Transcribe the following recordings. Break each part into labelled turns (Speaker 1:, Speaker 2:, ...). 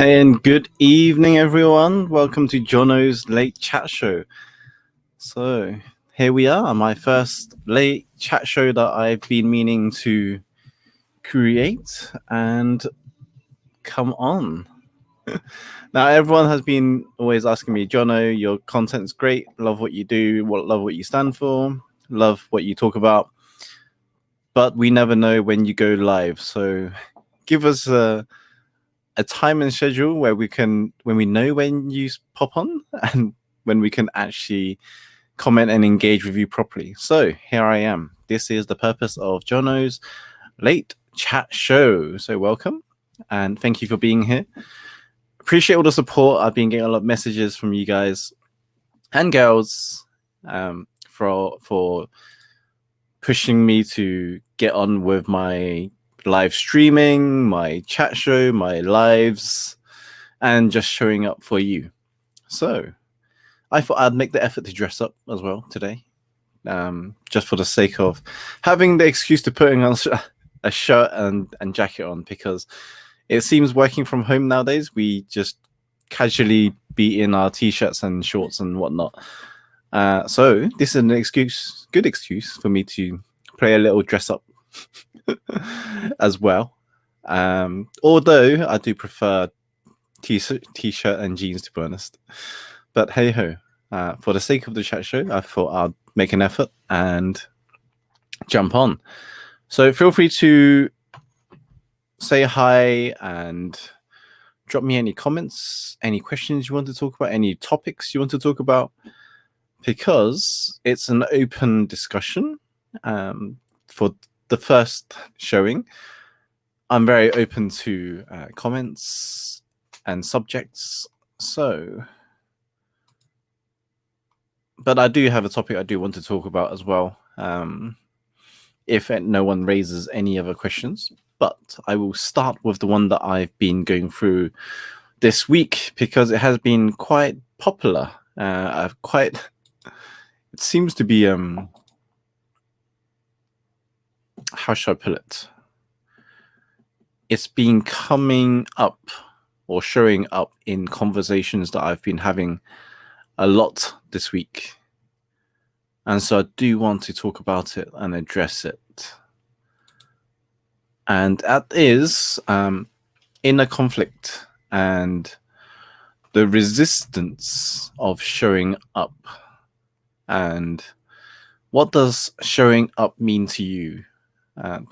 Speaker 1: And good evening, everyone. Welcome to Jono's Late Chat Show. So here we are, my first late chat show that I've been meaning to create and come on. Now, everyone has been always asking me, Jono, your content's great. Love what you do. Love what you stand for. Love what you talk about. But we never know when you go live. So give us a time and schedule where when we know when you pop on and when we can actually comment and engage with you properly. So here I am. This is the purpose of Jono's Late Chat Show. So welcome and thank you for being here. Appreciate all the support. I've been getting a lot of messages from you guys and girls for pushing me to get on with my live streaming, my chat show, my lives, and just showing up for you. So I thought I'd make the effort to dress up as well today, just for the sake of having the excuse to putting on a shirt and jacket on, because it seems working from home nowadays, we just casually be in our t-shirts and shorts and whatnot. So this is an good excuse for me to play a little dress up as well. Although I do prefer t-shirt and jeans, to be honest. But hey ho, for the sake of the chat show, I thought I'd make an effort and jump on. So feel free to say hi and drop me any comments, any questions you want to talk about, any topics you want to talk about, because it's an open discussion. For the first showing, I'm very open to comments and subjects. But I do have a topic I do want to talk about as well, if no one raises any other questions. But I will start with the one that I've been going through this week, because it has been quite popular. It seems to be how should I put it? It's been coming up or showing up in conversations that I've been having a lot this week. And so I do want to talk about it and address it. And that is inner conflict and the resistance of showing up. And what does showing up mean to you?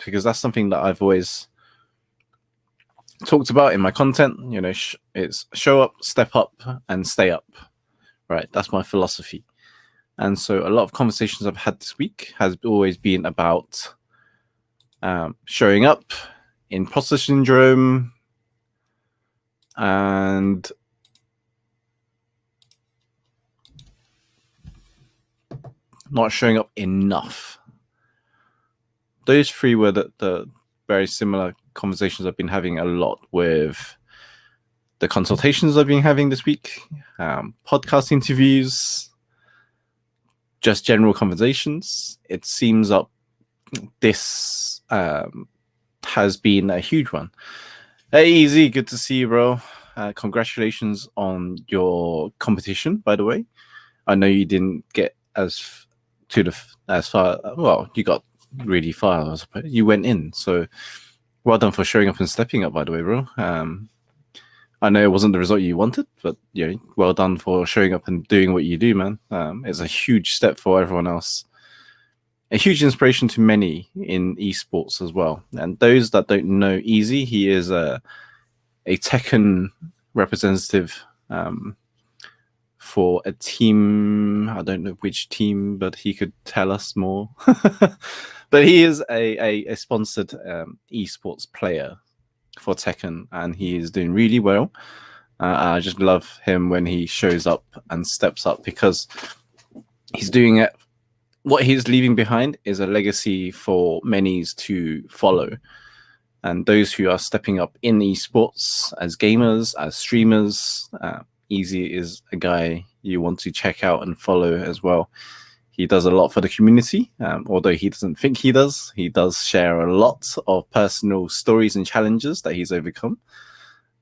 Speaker 1: Because that's something that I've always talked about in my content. You know, it's show up, step up, and stay up. Right, that's my philosophy. And so a lot of conversations I've had this week has always been about showing up, imposter syndrome, and not showing up enough. Those three were the very similar conversations I've been having a lot with the consultations I've been having this week, podcast interviews, just general conversations. It seems up this has been a huge one. Hey, Easy, good to see you, bro. Congratulations on your competition, by the way. I know you didn't get as far. Well, you got really far, I suppose. You went in, so well done for showing up and stepping up, by the way, bro. I know it wasn't the result you wanted, but well done for showing up and doing what you do, man. It's a huge step for everyone else. A huge inspiration to many in esports as well. And those that don't know Easy, he is a Tekken representative for a team. I don't know which team, but he could tell us more. But he is a sponsored esports player for Tekken, and he is doing really well. I just love him when he shows up and steps up, because he's doing it. What he's leaving behind is a legacy for many to follow. And those who are stepping up in esports as gamers, as streamers, Easy is a guy you want to check out and follow as well. He does a lot for the community, although he doesn't think he does. He does share a lot of personal stories and challenges that he's overcome.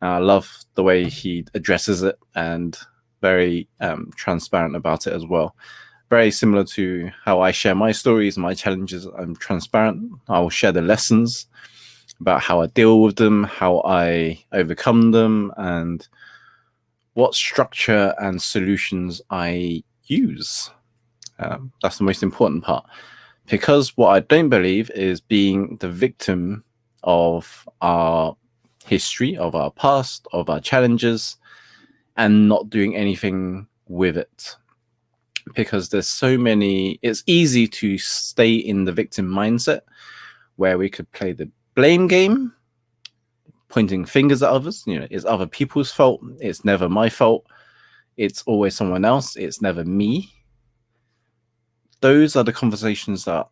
Speaker 1: I love the way he addresses it and very transparent about it as well. Very similar to how I share my stories, my challenges. I'm transparent. I'll share the lessons about how I deal with them, how I overcome them, and what structure and solutions I use. That's the most important part. Because what I don't believe is being the victim of our history, of our past, of our challenges, and not doing anything with it. Because there's so many, it's easy to stay in the victim mindset where we could play the blame game, pointing fingers at others. It's other people's fault. It's never my fault. It's always someone else. It's never me. Those are the conversations that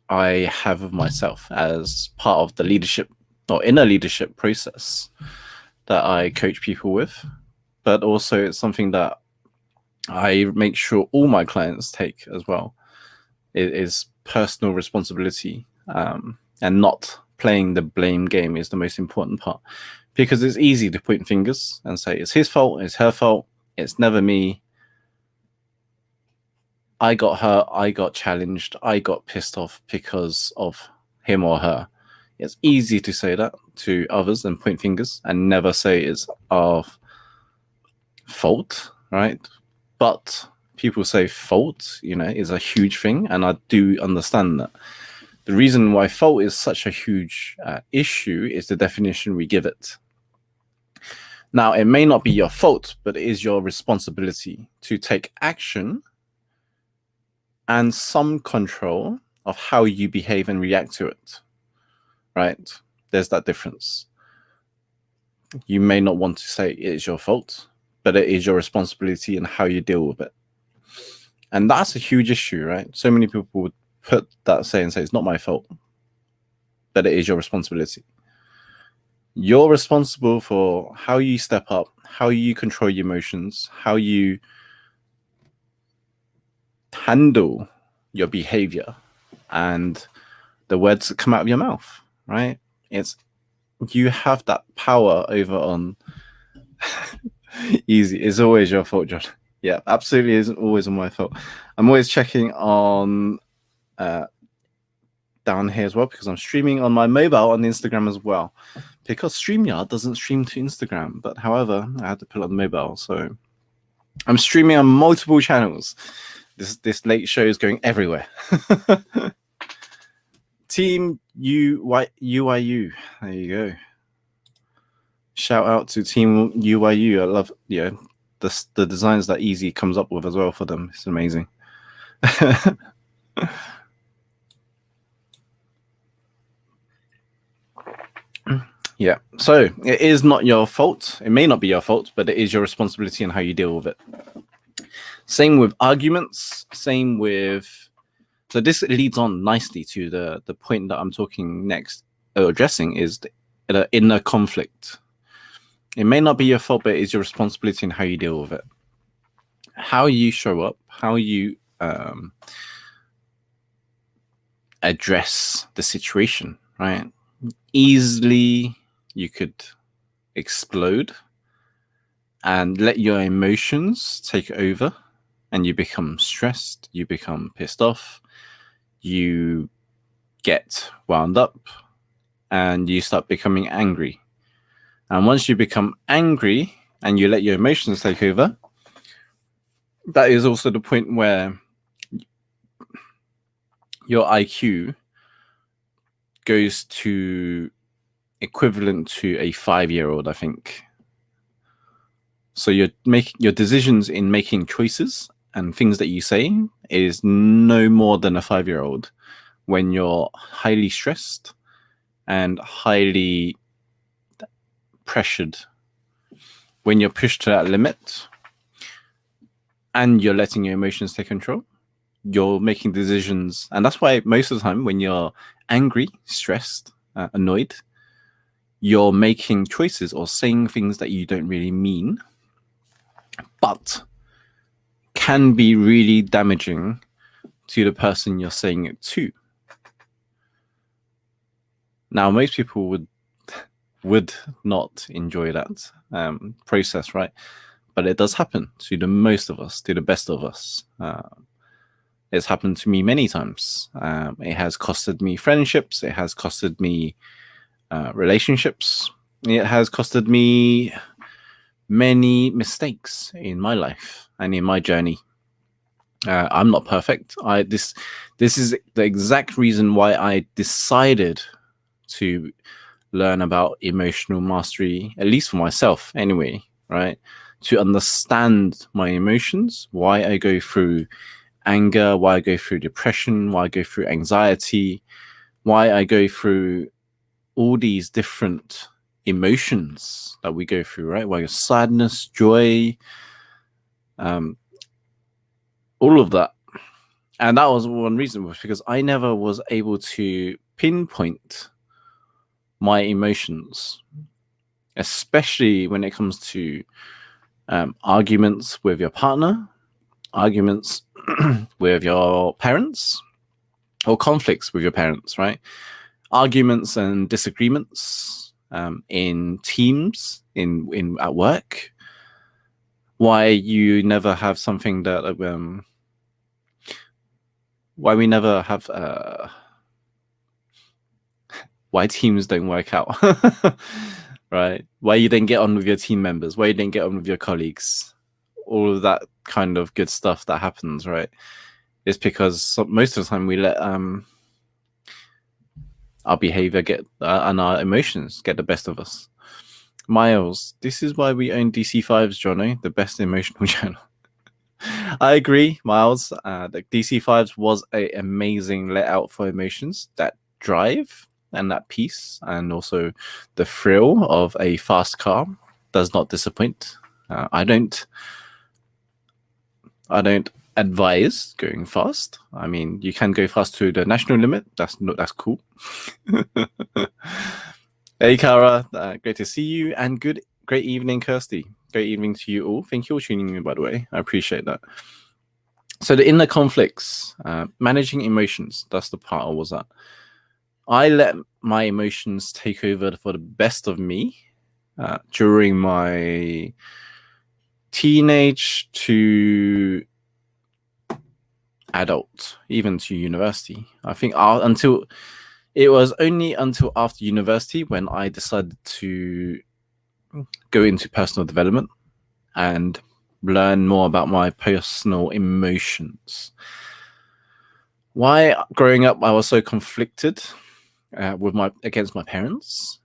Speaker 1: I have with myself as part of the leadership or inner leadership process that I coach people with. But also it's something that I make sure all my clients take as well. It is personal responsibility, and not playing the blame game is the most important part, because it's easy to point fingers and say it's his fault, it's her fault, it's never me. I got hurt, I got challenged, I got pissed off because of him or her. It's easy to say that to others and point fingers and never say it's our fault, right? But people say fault, is a huge thing, and I do understand that. The reason why fault is such a huge issue is the definition we give it. Now, it may not be your fault, but it is your responsibility to take action and some control of how you behave and react to it, right? There's that difference. You may not want to say it is your fault, but it is your responsibility and how you deal with it. And that's a huge issue, right? So many people would put that say it's not my fault, but it is your responsibility. You're responsible for how you step up, how you control your emotions, how you handle your behavior and the words that come out of your mouth, right? You have that power over on easy. It's always your fault, John. Yeah, absolutely isn't always on my fault. I'm always checking on down here as well, because I'm streaming on my mobile on Instagram as well, because StreamYard doesn't stream to Instagram. But however, I had to put it on the mobile, so I'm streaming on multiple channels. This late show is going everywhere. Team UYU. There you go. Shout out to Team UYU. I love the designs that Easy comes up with as well for them. It's amazing. Yeah. So it is not your fault. It may not be your fault, but it is your responsibility and how you deal with it. Same with arguments. Same with. So this leads on nicely to the point that I'm talking next, or addressing, is the inner conflict. It may not be your fault, but it is your responsibility and how you deal with it. How you show up, how you address the situation, right? Easily you could explode and let your emotions take over, and you become stressed, you become pissed off, you get wound up, and you start becoming angry. And once you become angry and you let your emotions take over, that is also the point where your IQ goes to equivalent to a 5-year-old, I think. So your decisions in making choices and things that you say is no more than a 5-year-old when you're highly stressed and highly pressured. When you're pushed to that limit and you're letting your emotions take control, you're making decisions. And that's why most of the time when you're angry, stressed, annoyed, you're making choices or saying things that you don't really mean, but can be really damaging to the person you're saying it to. Now, most people would would not enjoy that process, right? But it does happen to the most of us, to the best of us. It's happened to me many times. It has costed me friendships. It has costed me relationships. It has costed me many mistakes in my life and in my journey. I'm not perfect. This is the exact reason why I decided to learn about emotional mastery, at least for myself anyway, right? To understand my emotions, why I go through anger, why I go through depression, why I go through anxiety, why I go through all these different emotions that we go through, right? Why sadness, joy, all of that. And that was one reason, was because I never was able to pinpoint my emotions, especially when it comes to arguments with your partner, arguments with your parents, or conflicts with your parents, right? Arguments and disagreements in teams, in at work. Why you never have something that why we never have why teams don't work out, right? Why you didn't get on with your team members, why you didn't get on with your colleagues, all of that kind of good stuff that happens, right? It's because most of the time we let our behavior get and our emotions get the best of us. Miles, this is why we own DC5s, Jono, the best emotional channel. I agree, Miles. The DC5s was an amazing let out for emotions, that drive and that peace, and also the thrill of a fast car does not disappoint. I don't advise going fast. I mean, you can go fast to the national limit. That's cool. Hey, Kara, great to see you, and great evening, Kirsty. Great evening to you all. Thank you for tuning in, by the way. I appreciate that. So the inner conflicts, managing emotions, that's the part I was at. I let my emotions take over for the best of me during my teenage to adult, even to university. I think it was only until after university when I decided to go into personal development and learn more about my personal emotions. Why growing up I was so conflicted against my parents,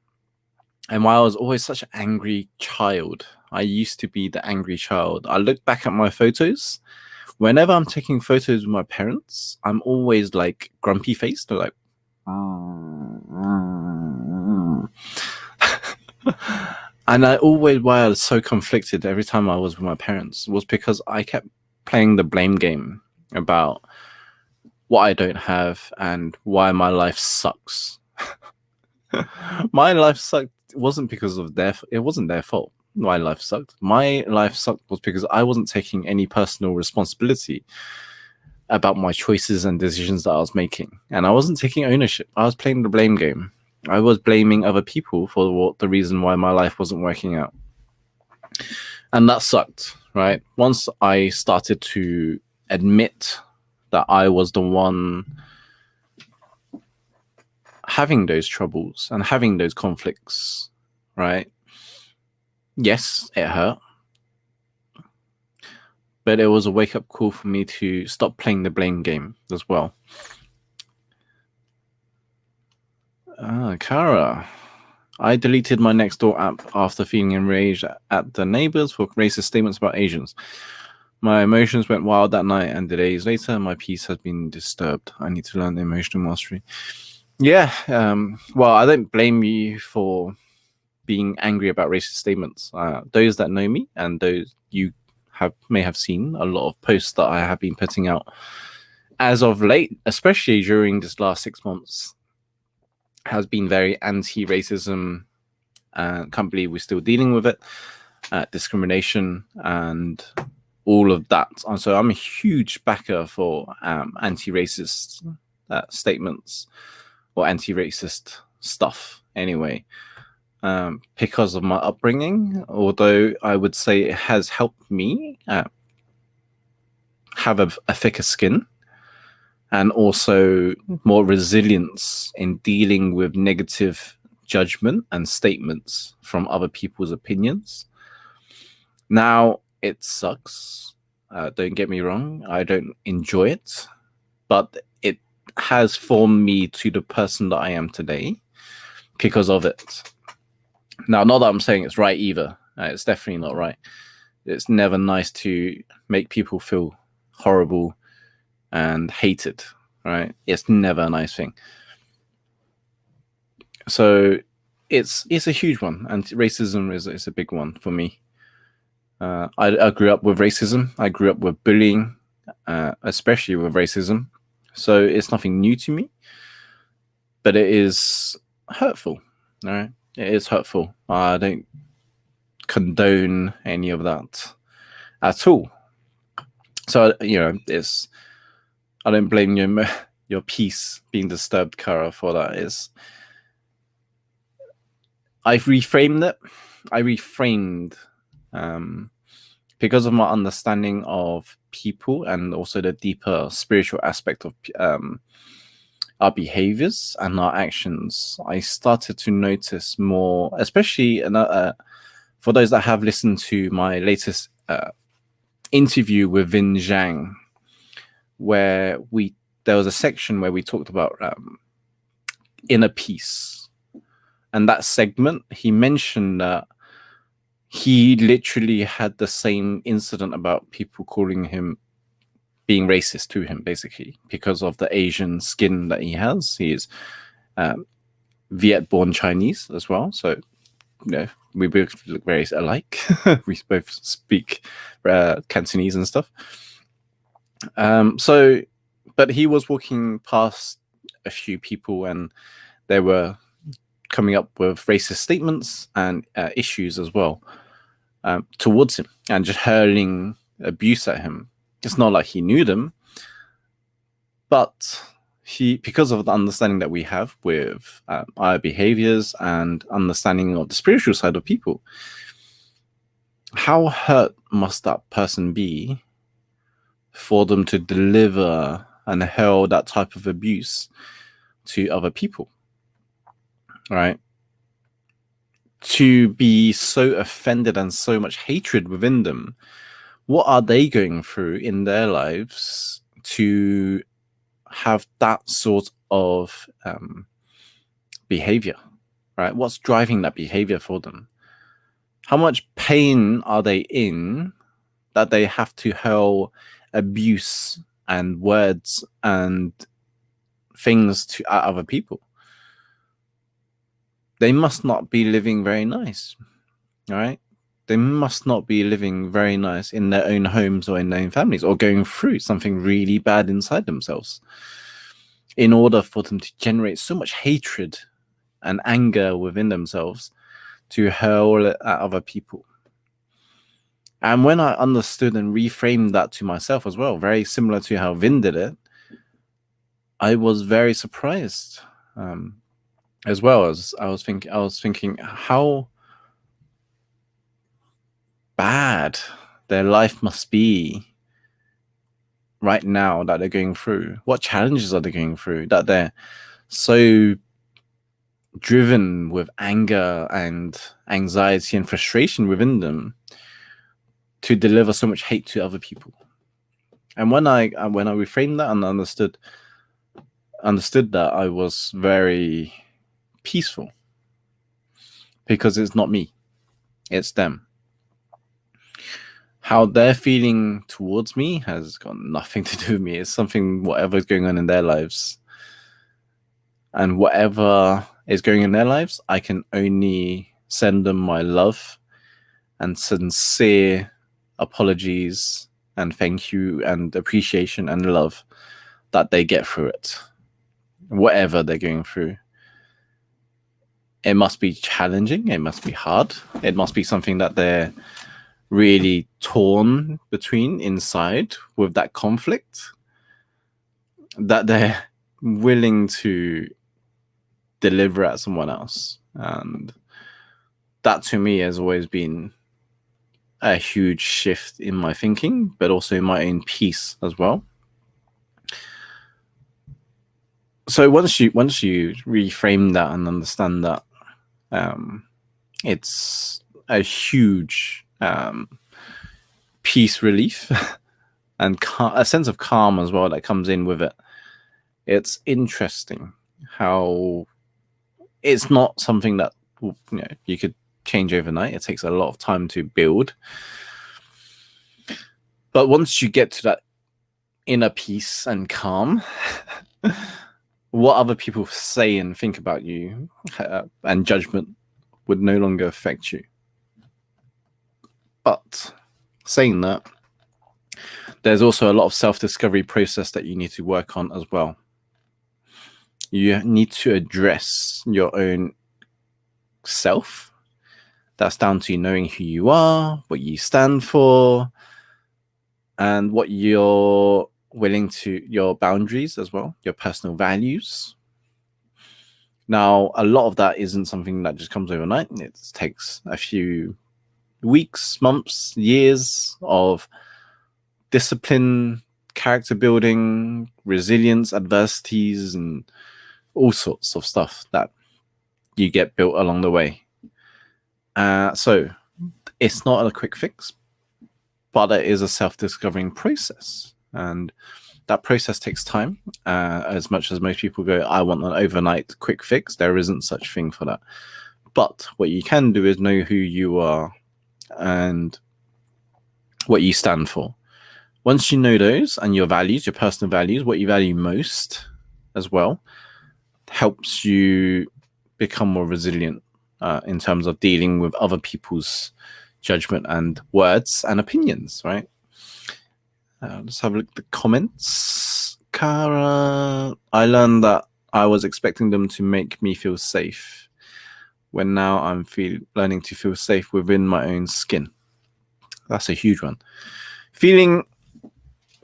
Speaker 1: and why I was always such an angry child. I used to be the angry child. I look back at my photos. Whenever I'm taking photos with my parents, I'm always like grumpy faced, or like and why I was so conflicted every time I was with my parents was because I kept playing the blame game about what I don't have and why my life sucks. My life sucked. It wasn't because of it wasn't their fault. My life sucked. My life sucked was because I wasn't taking any personal responsibility about my choices and decisions that I was making. And I wasn't taking ownership. I was playing the blame game. I was blaming other people for the reason why my life wasn't working out. And that sucked, right? Once I started to admit that I was the one having those troubles and having those conflicts, right? Yes, it hurt. But it was a wake-up call for me to stop playing the blame game as well. Kara. I deleted my Nextdoor app after feeling enraged at the neighbors for racist statements about Asians. My emotions went wild that night, and days later, my peace has been disturbed. I need to learn the emotional mastery. Yeah, well, I don't blame you for being angry about racist statements. Those that know me and those you may have seen a lot of posts that I have been putting out as of late, especially during this last 6 months, has been very anti-racism. Can't believe we're still dealing with it. Discrimination and all of that. And so I'm a huge backer for anti-racist statements or anti-racist stuff anyway. because of my upbringing, although I would say it has helped me have a thicker skin and also more resilience in dealing with negative judgment and statements from other people's opinions. Now, it sucks. Don't get me wrong. I don't enjoy it, but it has formed me to the person that I am today because of it. Now, not that I'm saying it's right either. It's definitely not right. It's never nice to make people feel horrible and hated, right? It's never a nice thing. So it's a huge one, and racism is a big one for me. I grew up with racism. I grew up with bullying, especially with racism. So it's nothing new to me, but it is hurtful. All right, it is hurtful. I don't condone any of that at all. So it's. I don't blame your peace being disturbed, Kara, for that. I've reframed it. I reframed because of my understanding of people and also the deeper spiritual aspect of our behaviors and our actions. I started to notice more, especially for those that have listened to my latest interview with Vin Zhang, where there was a section where we talked about inner peace. And that segment, he mentioned that he literally had the same incident about people calling him, being racist to him, basically, because of the Asian skin that he has. He is Viet-born Chinese as well. So, we both look very alike. We both speak Cantonese and stuff. But he was walking past a few people and they were coming up with racist statements and issues as well towards him and just hurling abuse at him. It's not like he knew them, but because of the understanding that we have with our behaviors and understanding of the spiritual side of people, how hurt must that person be for them to deliver and hurl that type of abuse to other people, right? To be so offended and so much hatred within them. What are they going through in their lives to have that sort of behavior, right? What's driving that behavior for them? How much pain are they in that they have to hurl abuse and words and things to other people? They must not be living very nice, right? They must not be living very nice in their own homes or in their own families, or going through something really bad inside themselves in order for them to generate so much hatred and anger within themselves to hurl at other people. And when I understood and reframed that to myself as well, very similar to how Vin did it, I was very surprised. As well as I was thinking how bad their life must be right now that they're going through. What challenges are they going through that they're so driven with anger and anxiety and frustration within them to deliver so much hate to other people? And when I reframed that and understood that, I was very peaceful, because it's not me, it's them. How they're feeling towards me has got nothing to do with me. It's something, whatever's going on in their lives. And whatever is going on in their lives, I can only send them my love and sincere apologies and thank you and appreciation and love that they get through it. Whatever they're going through. It must be challenging. It must be hard. It must be something that they're really torn between inside with that conflict, that they're willing to deliver at someone else. And that to me has always been a huge shift in my thinking, but also in my own peace as well. So once you reframe that and understand that, it's a huge peace relief and a sense of calm as well that comes in with it. It's interesting how it's not something that you could change overnight. It takes a lot of time to build. But once you get to that inner peace and calm, what other people say and think about you and judgment would no longer affect you. But saying that, there's also a lot of self-discovery process that you need to work on as well. You need to address your own self. That's down to knowing who you are, what you stand for, and what you're willing to, your boundaries as well, your personal values. Now, a lot of that isn't something that just comes overnight. It takes a few weeks, months, years of discipline, character building, resilience, adversities, and all sorts of stuff that you get built along the way. So it's not a quick fix, but it is a self-discovering process. And that process takes time. As much as most people go, I want an overnight quick fix, there isn't such thing for that. But what you can do is know who you are and what you stand for. Once you know those and your values, your personal values, what you value most as well, helps you become more resilient in terms of dealing with other people's judgment and words and opinions, right? Let's have a look at the comments. Kara, I learned that I was expecting them to make me feel safe, when now I'm learning to feel safe within my own skin. That's a huge one. Feeling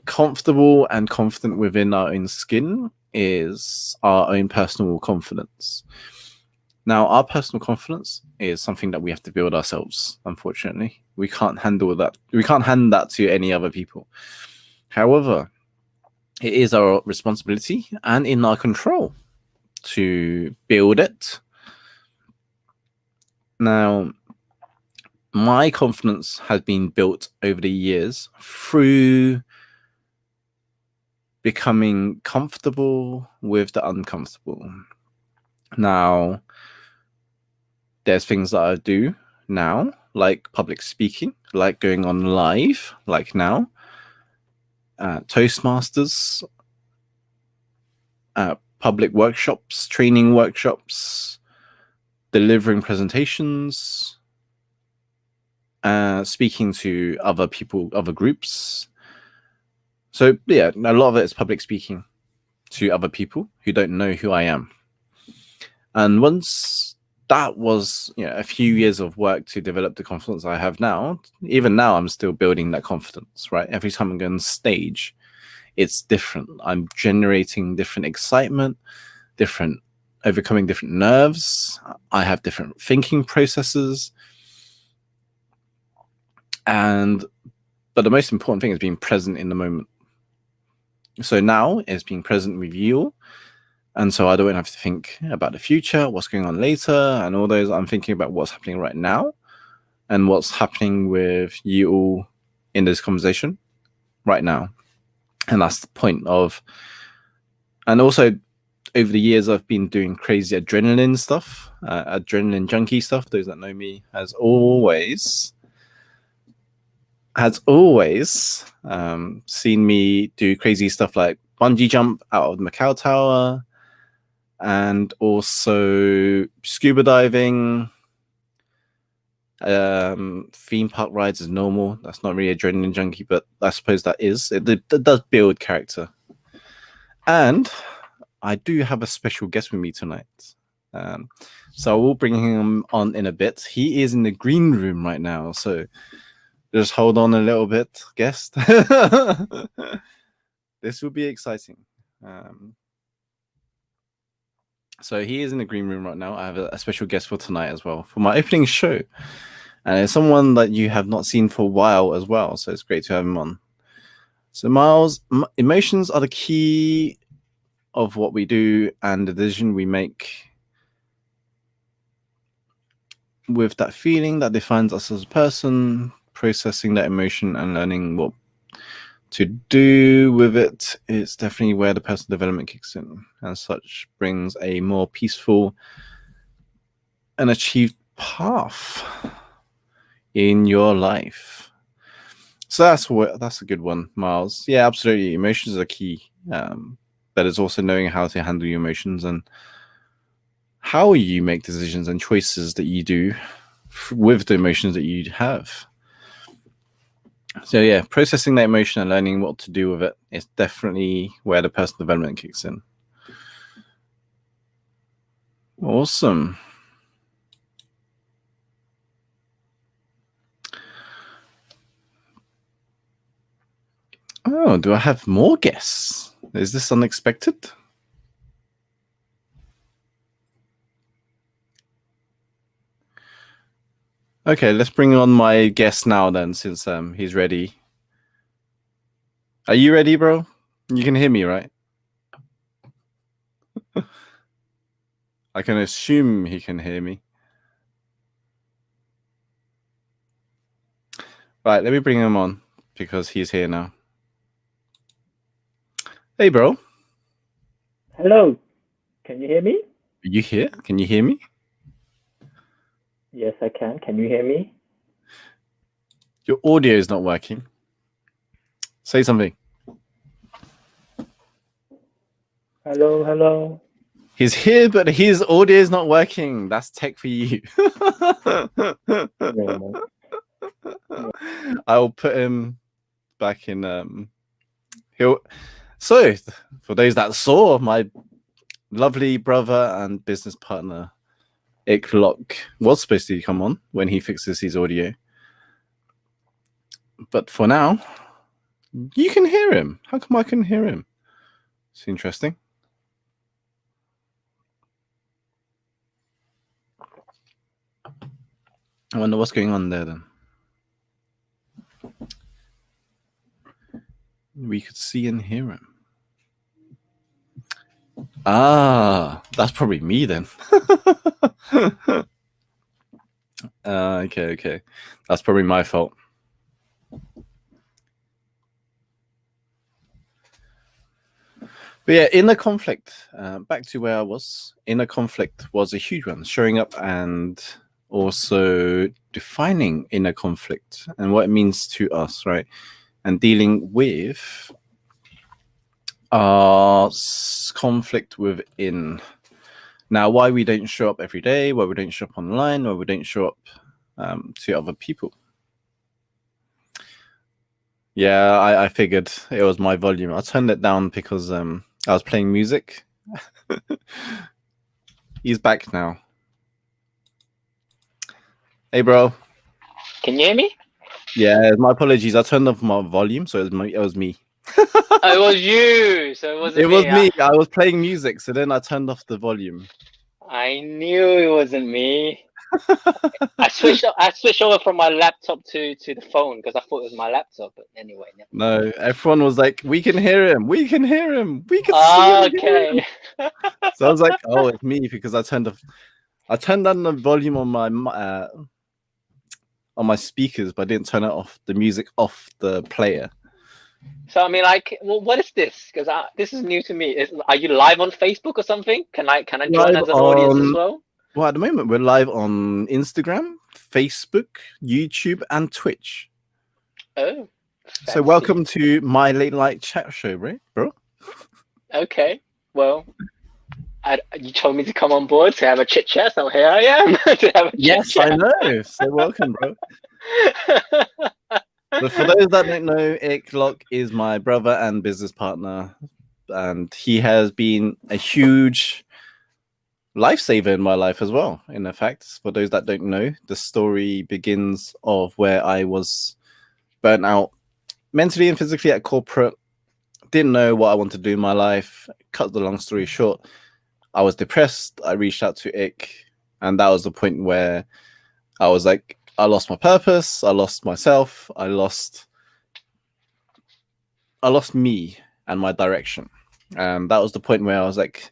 Speaker 1: comfortable and confident within our own skin is our own personal confidence. Now, our personal confidence is something that we have to build ourselves, unfortunately. We can't handle that. We can't hand that to any other people. However, it is our responsibility and in our control to build it. Now, my confidence has been built over the years through becoming comfortable with the uncomfortable. Now, there's things that I do now, like public speaking, like going on live, like now, Toastmasters, public workshops, training workshops, delivering presentations, speaking to other people, other groups. So yeah, a lot of it is public speaking to other people who don't know who I am. And once that was a few years of work to develop the confidence I have now, even now I'm still building that confidence, right? Every time I'm going on stage, it's different. I'm generating different excitement, overcoming different nerves. I have different thinking processes. But the most important thing is being present in the moment. So now it's being present with you. And so I don't have to think about the future, what's going on later, and all those. I'm thinking about what's happening right now and what's happening with you all in this conversation right now. And that's the point of. And also, over the years, I've been doing crazy adrenaline stuff, adrenaline junkie stuff. Those that know me has always seen me do crazy stuff like bungee jump out of the Macau Tower, and also scuba diving, theme park rides is normal. That's not really adrenaline junkie, but I suppose that is. It does build character. And I do have a special guest with me tonight. So I will bring him on in a bit. He is in the green room right now, so just hold on a little bit, guest. This will be exciting. So he is in the green room right now. I have a special guest for tonight as well for my opening show. And it's someone that you have not seen for a while as well. So it's great to have him on. So Miles, emotions are the key of what we do and the decision we make. With that feeling that defines us as a person, processing that emotion and learning what to do with it is definitely where the personal development kicks in, and such brings a more peaceful and achieved path in your life. So that's a good one, Miles. Yeah, absolutely. Emotions are key, but it's also knowing how to handle your emotions and how you make decisions and choices that you do with the emotions that you have. So yeah, processing that emotion and learning what to do with it is definitely where the personal development kicks in. Awesome. Oh, do I have more guests? Is this unexpected? Okay, let's bring on my guest now then, since he's ready. Are you ready, bro? You can hear me, right? I can assume he can hear me. Right, let me bring him on because he's here now. Hey, bro.
Speaker 2: Hello, can you hear me?
Speaker 1: Are you here? Can you hear me?
Speaker 2: Yes, I can. Can you hear me?
Speaker 1: Your audio is not working. Say something.
Speaker 2: Hello, hello.
Speaker 1: He's here, but his audio is not working. That's tech for you.
Speaker 2: No.
Speaker 1: I'll put him back in. So, for those that saw, my lovely brother and business partner, Iklock, was supposed to come on when he fixes his audio. But for now, you can hear him. How come I couldn't hear him? It's interesting. I wonder what's going on there then. We could see and hear him. Ah, that's probably me then. Okay. That's probably my fault. But yeah, inner conflict. Back to where I was. Inner conflict was a huge one, showing up and also defining inner conflict and what it means to us, right? And dealing with our conflict within. Now, why we don't show up every day, why we don't show up online, why we don't show up to other people. Yeah, I figured it was my volume. I turned it down because I was playing music. He's back now. Hey, bro.
Speaker 2: Can you hear me?
Speaker 1: Yeah, my apologies. I turned off my volume, so it was me.
Speaker 2: Oh, it was you, so it wasn't
Speaker 1: It
Speaker 2: me.
Speaker 1: was me. I was playing music, so then I turned off the volume.
Speaker 2: I knew it wasn't me. I switched over from my laptop to the phone because I thought it was my laptop. But anyway,
Speaker 1: No, everyone was like, "We can hear him. We can hear him. We can see him."
Speaker 2: Okay.
Speaker 1: So I was like, "Oh, it's me," because I turned down the volume on my speakers, but I didn't turn it off. The music off the player.
Speaker 2: So I mean, like, well, what is this? Because this is new to me. Are you live on Facebook or something? Can I join as an audience as well?
Speaker 1: Well, at the moment, we're live on Instagram, Facebook, YouTube, and Twitch.
Speaker 2: Oh,
Speaker 1: so
Speaker 2: fancy.
Speaker 1: welcome to my late night chat show, right, bro?
Speaker 2: Okay, well, you told me to come on board to have a chit chat, so here I am to have a
Speaker 1: Yes,
Speaker 2: chit-chat.
Speaker 1: I know. So welcome, bro. But for those that don't know, Iklock is my brother and business partner, and he has been a huge lifesaver in my life as well. In fact, for those that don't know, the story begins of where I was burnt out mentally and physically at corporate, didn't know what I wanted to do in my life. Cut the long story short, I was depressed. I reached out to Ick, and that was the point where I was like, I lost my purpose. I lost myself. I lost me and my direction. And that was the point where I was like,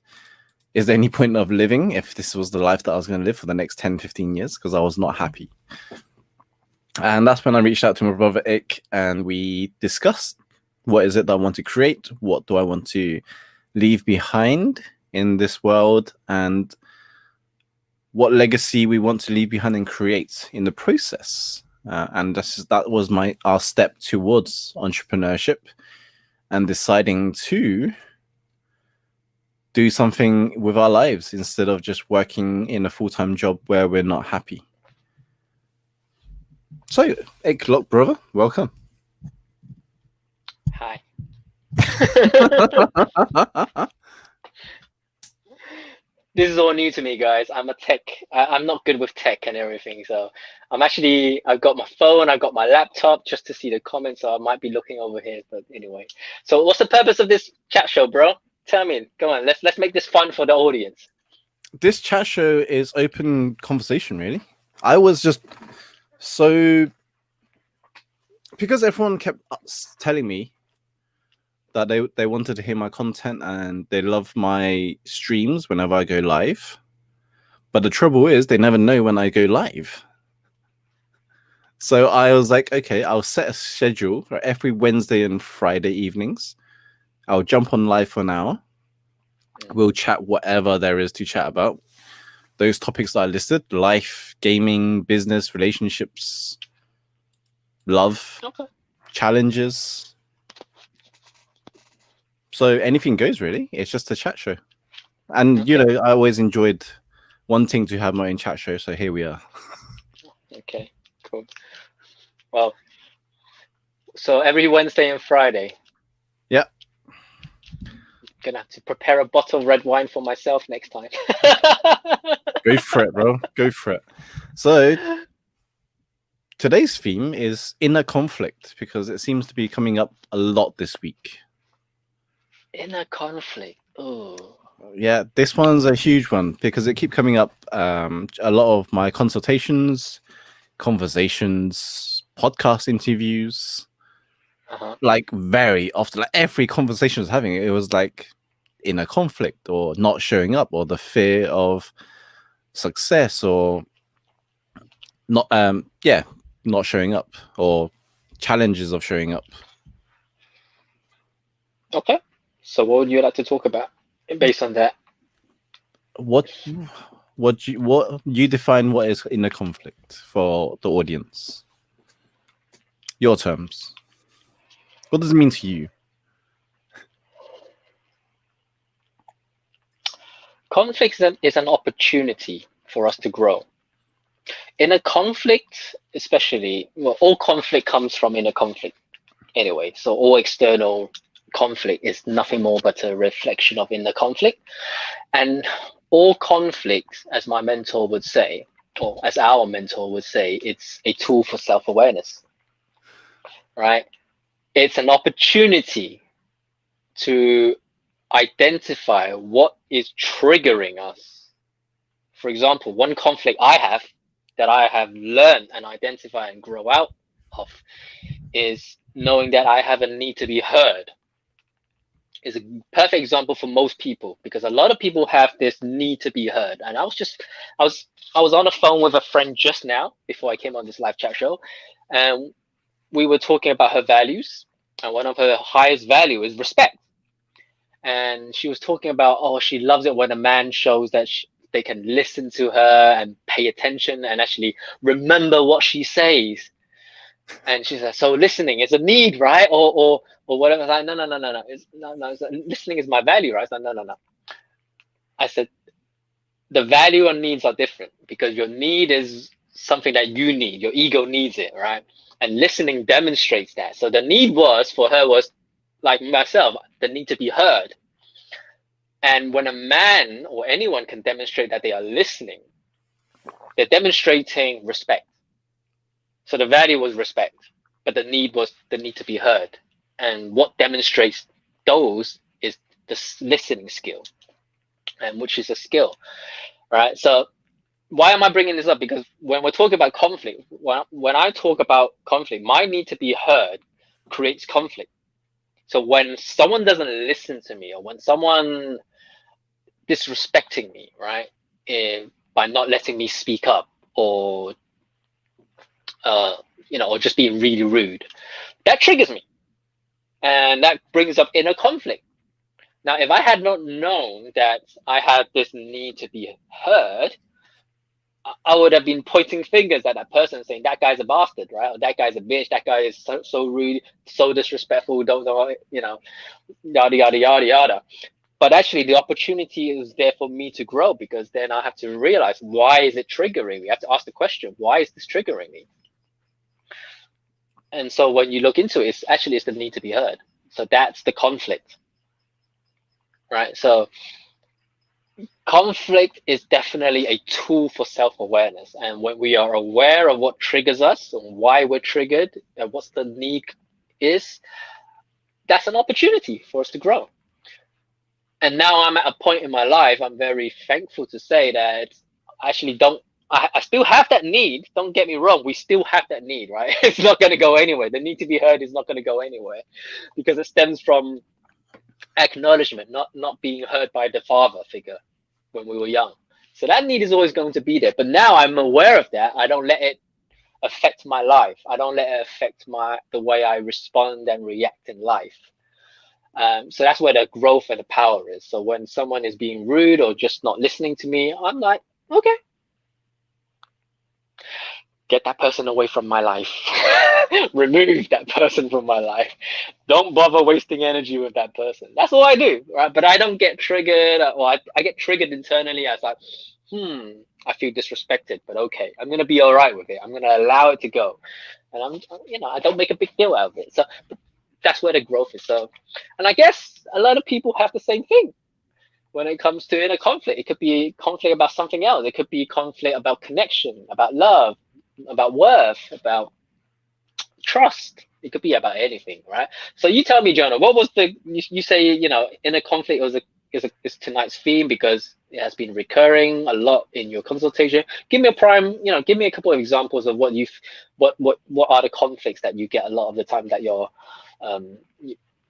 Speaker 1: is there any point of living if this was the life that I was going to live for the next 10, 15 years? Because I was not happy. And that's when I reached out to my brother Ick, and we discussed, what is it that I want to create? What do I want to leave behind in this world? And what legacy we want to leave behind and create in the process. And that was our step towards entrepreneurship and deciding to do something with our lives instead of just working in a full-time job where we're not happy. So, Eklock, brother, welcome.
Speaker 2: Hi. This is all new to me, guys. I'm not good with tech and everything. So I've got my phone, I've got my laptop just to see the comments. So I might be looking over here, but anyway. So what's the purpose of this chat show, bro? Tell me. Come on, let's make this fun for the audience.
Speaker 1: This chat show is open conversation, really. I was just so, because everyone kept telling me that they wanted to hear my content and they love my streams whenever I go live. But the trouble is they never know when I go live. So I was like, okay, I'll set a schedule for every Wednesday and Friday evenings. I'll jump on live for an hour. We'll chat whatever there is to chat about. Those topics that I listed: life, gaming, business, relationships, love, challenges. So anything goes, really. It's just a chat show. And, you know, I always enjoyed wanting to have my own chat show. So here we are.
Speaker 2: Okay, cool. Well, so every Wednesday and Friday.
Speaker 1: Yeah.
Speaker 2: Gonna have to prepare a bottle of red wine for myself next time.
Speaker 1: Go for it, bro. Go for it. So today's theme is inner conflict, because it seems to be coming up a lot this week.
Speaker 2: Inner conflict. Oh.
Speaker 1: Yeah, this one's a huge one because it keeps coming up. A lot of my consultations, conversations, podcast interviews, like very often, like every conversation I was having, it was like inner conflict or not showing up or the fear of success or not not showing up or challenges of showing up.
Speaker 2: Okay, so what would you like to talk about based on that?
Speaker 1: What you define what is inner conflict for the audience? Your terms. What does it mean to you?
Speaker 2: Conflict is an opportunity for us to grow. Inner conflict, especially, well, all conflict comes from inner conflict anyway. So all external conflict is nothing more but a reflection of inner conflict. And all conflict, as my mentor would say, or as our mentor would say, it's a tool for self-awareness, right? It's an opportunity to identify what is triggering us. For example, one conflict I have that I have learned and identify and grow out of is knowing that I have a need to be heard. Is a perfect example for most people, because a lot of people have this need to be heard. And I was on the phone with a friend just now before I came on this live chat show, and we were talking about her values, and one of her highest value is respect. And she was talking about, oh, she loves it when a man shows that they can listen to her and pay attention and actually remember what she says. And she said, so listening is a need, right? Or whatever. I was like, no. Listening is my value, right? I said, no. I said, the value and needs are different, because your need is something that you need. Your ego needs it, right? And listening demonstrates that. So the need for her was, like myself, the need to be heard. And when a man or anyone can demonstrate that they are listening, they're demonstrating respect. So the value was respect, but the need was the need to be heard. And what demonstrates those is the listening skill. and which is a skill, right? So why am I bringing this up? Because when we're talking about conflict, when I talk about conflict, my need to be heard creates conflict. So when someone doesn't listen to me, or when someone disrespecting me, right, by not letting me speak up, or or just being really rude, that triggers me, and that brings up inner conflict. Now, if I had not known that I had this need to be heard, I would have been pointing fingers at that person, saying that guy's a bastard, right? Or that guy's a bitch. That guy is so rude, so disrespectful. Don't know, yada yada yada yada. But actually, the opportunity is there for me to grow, because then I have to realize, why is it triggering me? I have to ask the question, why is this triggering me? And so when you look into it, it's the need to be heard. So that's the conflict, right? So conflict is definitely a tool for self-awareness. And when we are aware of what triggers us and why we're triggered and what's the need is, that's an opportunity for us to grow. And now I'm at a point in my life, I'm very thankful to say that I actually don't, I still have that need. Don't get me wrong. We still have that need, right? It's not going to go anywhere. The need to be heard is not going to go anywhere, because it stems from acknowledgement, not being heard by the father figure when we were young. So that need is always going to be there. But now I'm aware of that. I don't let it affect my life. I don't let it affect the way I respond and react in life. So that's where the growth and the power is. So when someone is being rude or just not listening to me, I'm like, okay, get that person away from my life. Remove that person from my life. Don't bother wasting energy with that person. That's all I do, right? But I don't get triggered. Well, I get triggered internally. I was like, I feel disrespected, but okay, I'm gonna be all right with it. I'm gonna allow it to go, and I don't make a big deal out of it. So that's where the growth is. So, and I guess a lot of people have the same thing when it comes to inner conflict. It could be conflict about something else. It could be conflict about connection, about love, about worth, about trust. It could be about anything, right? So you tell me, Jonah, what was you say, inner conflict is tonight's theme, because it has been recurring a lot in your consultation. Give me give me a couple of examples of what are the conflicts that you get a lot of the time that your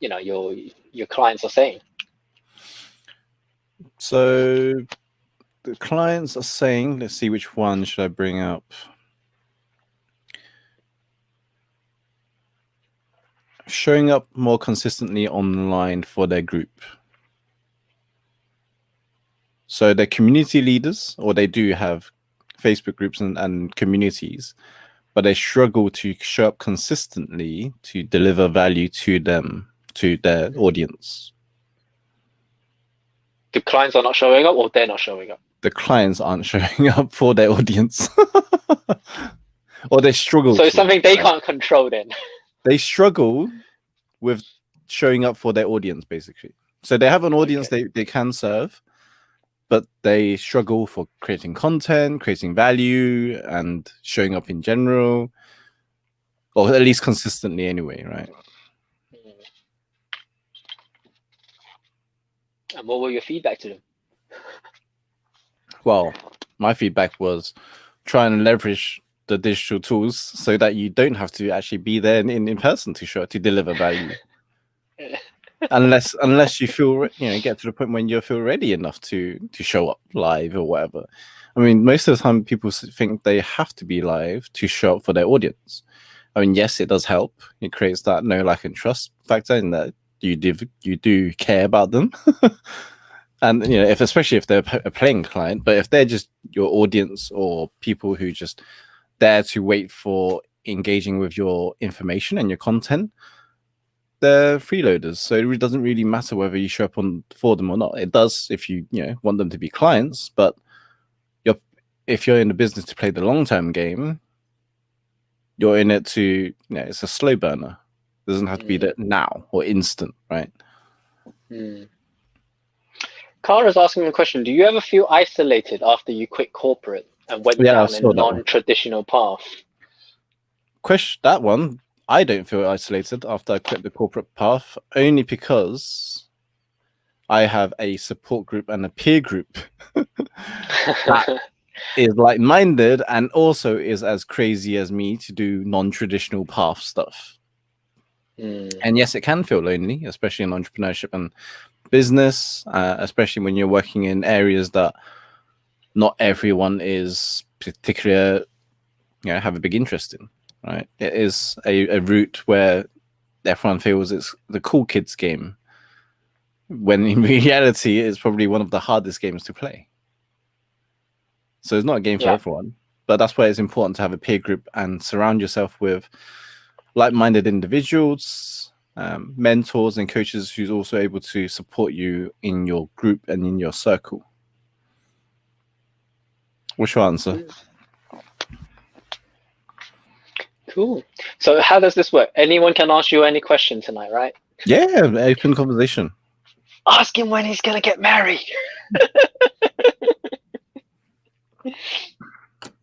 Speaker 2: your clients are saying.
Speaker 1: So the clients are saying, let's see, which one should I bring up? Showing up more consistently online for their group. So they're community leaders, or they do have Facebook groups and communities, but they struggle to show up consistently to deliver value to them, to their audience.
Speaker 2: The clients are not showing up, or they're not showing up?
Speaker 1: The clients aren't showing up for their audience. Or they struggle.
Speaker 2: So it's something they can't control then.
Speaker 1: They struggle with showing up for their audience, basically. So they have an audience they can serve, but they struggle for creating content, creating value, and showing up in general, or at least consistently anyway, right?
Speaker 2: And what were your feedback to them?
Speaker 1: Well, my feedback was try and leverage the digital tools so that you don't have to actually be there in person to deliver value. unless you feel, get to the point when you feel ready enough to show up live or whatever. I mean, most of the time people think they have to be live to show up for their audience. I mean, yes, it does help. It creates that know, like, and trust factor in that you do care about them. And especially if they're a paying client, but if they're just your audience or people who just there to wait for engaging with your information and your content, they're freeloaders. So it doesn't really matter whether you show up for them or not. It does if you want them to be clients, but if you're in the business to play the long-term game, you're in it to, it's a slow burner. It doesn't have to be that now or instant, right?
Speaker 2: Kara's asking a question. Do you ever feel isolated after you quit corporate and went down a non-traditional path?
Speaker 1: That one, I don't feel isolated after I quit the corporate path, only because I have a support group and a peer group that is like-minded and also is as crazy as me to do non-traditional path stuff. And yes, it can feel lonely, especially in entrepreneurship and business, especially when you're working in areas that not everyone is particularly, have a big interest in, right? It is a route where everyone feels it's the cool kids game, when in reality it's probably one of the hardest games to play. So it's not a game for everyone, but that's why it's important to have a peer group and surround yourself with like-minded individuals, mentors and coaches who's also able to support you in your group and in your circle. What's your answer?
Speaker 2: Cool. So how does this work? Anyone can ask you any question tonight, right?
Speaker 1: Yeah, open conversation.
Speaker 2: Ask him when he's gonna get married.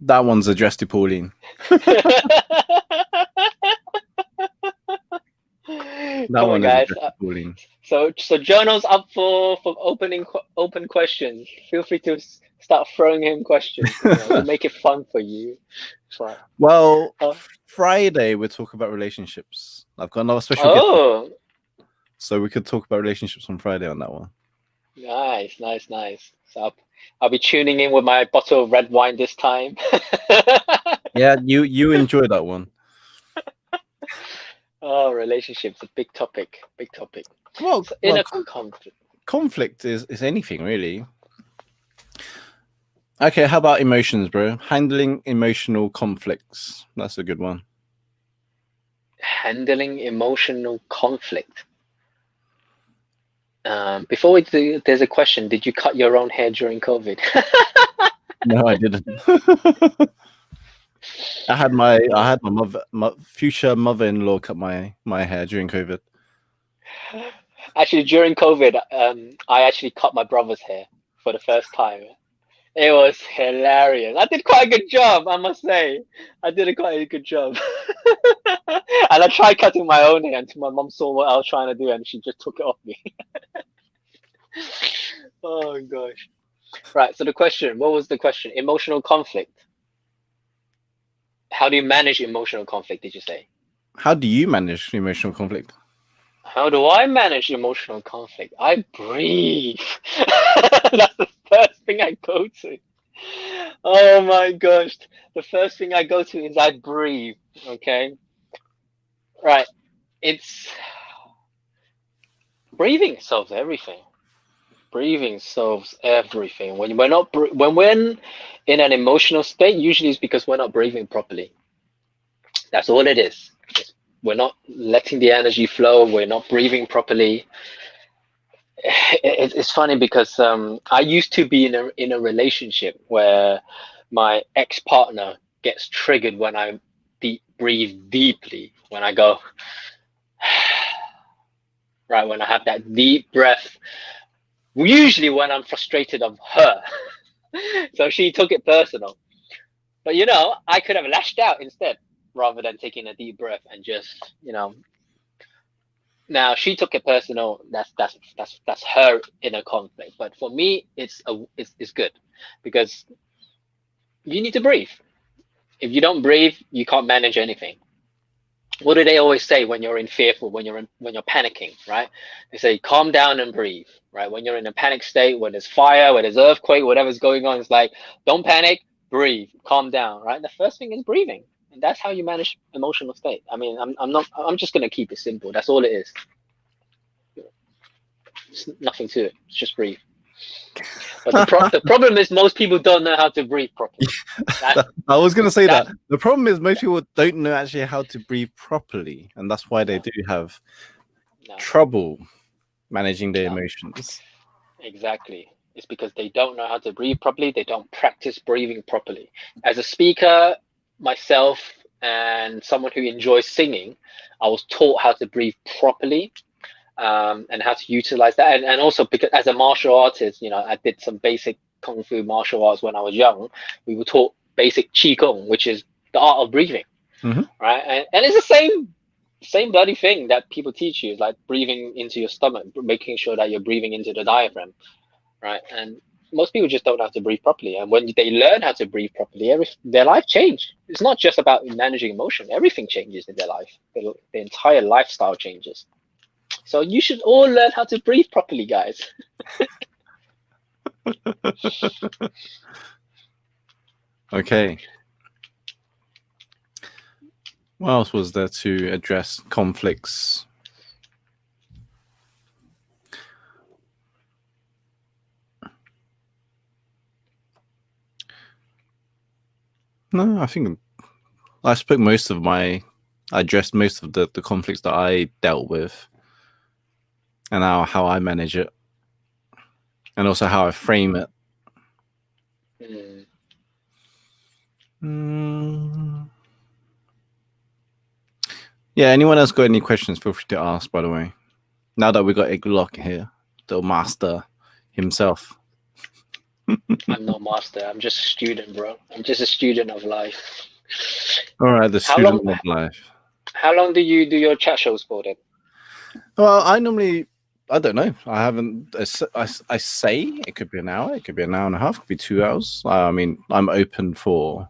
Speaker 1: That one's addressed to Pauline.
Speaker 2: Come on, guys. So Jono's up for open questions. Feel free to start throwing him questions. We'll make it fun for you. But,
Speaker 1: well, Friday we'll talk about relationships. I've got another special guest, so we could talk about relationships on Friday on that one.
Speaker 2: Nice. So I'll be tuning in with my bottle of red wine this time.
Speaker 1: Yeah, you enjoy that one.
Speaker 2: Oh, relationships, a big topic.
Speaker 1: Well,
Speaker 2: so in a conflict.
Speaker 1: Conflict is anything really. Okay, how about emotions, bro? Handling emotional conflicts. That's a good one.
Speaker 2: Handling emotional conflict. Before we do, there's a question. Did you cut your own hair during COVID?
Speaker 1: No, I didn't. I had my future mother-in-law cut my hair during COVID.
Speaker 2: Actually, during COVID, I actually cut my brother's hair for the first time. It was hilarious. I did quite a good job, I must say. I did quite a good job. And I tried cutting my own hair until my mom saw what I was trying to do and she just took it off me. Oh, gosh. Right, so the question, what was the question? Emotional conflict. How do you manage emotional conflict, did you say?
Speaker 1: How do you manage emotional conflict?
Speaker 2: How do I manage emotional conflict? I breathe. That's the first thing I go to. Oh my gosh. The first thing I go to is I breathe. Okay. Right. It's breathing solves everything. Breathing solves everything. When we're in an emotional state, usually it's because we're not breathing properly. That's all it is. We're not letting the energy flow. We're not breathing properly. It's funny because I used to be in a relationship where my ex-partner gets triggered when I breathe deeply. When I go, right, when I have that deep breath. Usually when I'm frustrated of her. So she took it personal. But I could have lashed out instead, rather than taking a deep breath and just, Now she took it personal. That's her inner conflict. But for me, it's good because you need to breathe. If you don't breathe, you can't manage anything. What do they always say when you're fearful, when you're panicking, right? They say calm down and breathe, right? When you're in a panic state, when there's fire, when there's earthquake, whatever's going on, it's like don't panic, breathe, calm down, right? The first thing is breathing. And that's how you manage emotional state. I mean, I'm just gonna keep it simple. That's all it is. It's nothing to it. It's just breathe. But the problem is most people don't know how to breathe properly.
Speaker 1: I was gonna say that. The problem is most people don't know actually how to breathe properly, and that's why they do have trouble managing their emotions.
Speaker 2: Exactly. It's because they don't know how to breathe properly. They don't practice breathing properly. As a speaker, myself, and someone who enjoys singing, I was taught how to breathe properly, and how to utilize that. And also because as a martial artist, I did some basic Kung Fu martial arts when I was young. We were taught basic Qigong, which is the art of breathing, right? And it's the same same bloody thing that people teach you, like breathing into your stomach, making sure that you're breathing into the diaphragm, right? And most people just don't know how to breathe properly. And when they learn how to breathe properly, their life change. It's not just about managing emotion. Everything changes in their life. The entire lifestyle changes. So you should all learn how to breathe properly, guys.
Speaker 1: Okay. What else was there to address conflicts? No, I think I addressed most of the conflicts that I dealt with, and how I manage it, and also how I frame it. Yeah, anyone else got any questions, feel free to ask, by the way. Now that we got Iglock here, the master himself.
Speaker 2: I'm no master. I'm just a student, bro. I'm just a student of life.
Speaker 1: All right, the student of life.
Speaker 2: How long do you do your chat shows for then?
Speaker 1: Well, I don't know. I haven't. I say it could be an hour. It could be an hour and a half. It could be 2 hours. I mean, I'm open for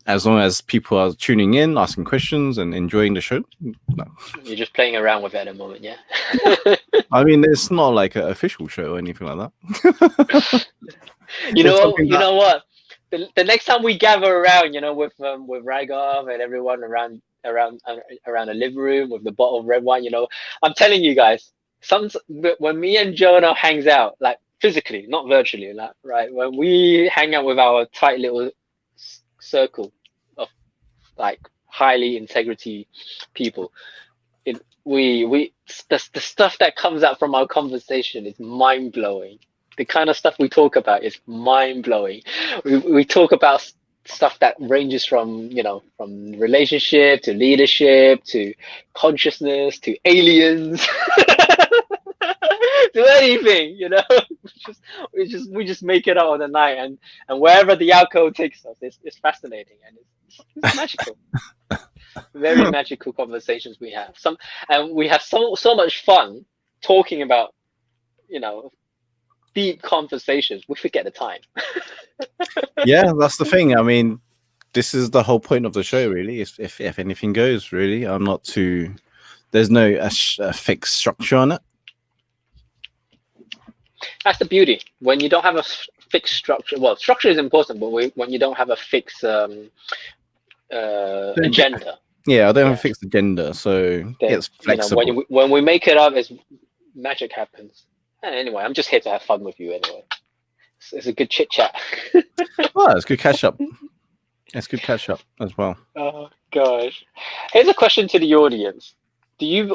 Speaker 1: as long as people are tuning in, asking questions, and enjoying the show. No.
Speaker 2: You're just playing around with it at the moment, yeah?
Speaker 1: I mean, it's not like an official show or anything like that.
Speaker 2: You know what? The next time we gather around, with Ragov and everyone around the living room with the bottle of red wine, I'm telling you guys, when me and Jono hangs out, like physically, not virtually, like, right, when we hang out with our tight little circle of like highly integrity people, the stuff that comes out from our conversation is mind blowing. The kind of stuff we talk about is mind blowing. We talk about stuff that ranges from from relationship to leadership to consciousness to aliens to anything. We just make it up on the night, and wherever the alcohol takes us, it's fascinating and it's magical. Very magical conversations we have. And we have so much fun talking about deep conversations. We forget the time.
Speaker 1: Yeah, that's the thing. I mean, this is the whole point of the show, really. If anything goes, really, I'm not too. There's no a fixed structure on it.
Speaker 2: That's the beauty. When you don't have a fixed structure, well, structure is important, but when you don't have a fixed agenda.
Speaker 1: Yeah, I don't have a fixed agenda, so it's flexible.
Speaker 2: When we make it up, magic happens. And anyway, I'm just here to have fun with you. Anyway, it's a good chit chat.
Speaker 1: Well, it's good catch up. It's good catch up as well.
Speaker 2: Oh gosh, here's a question to the audience: Do you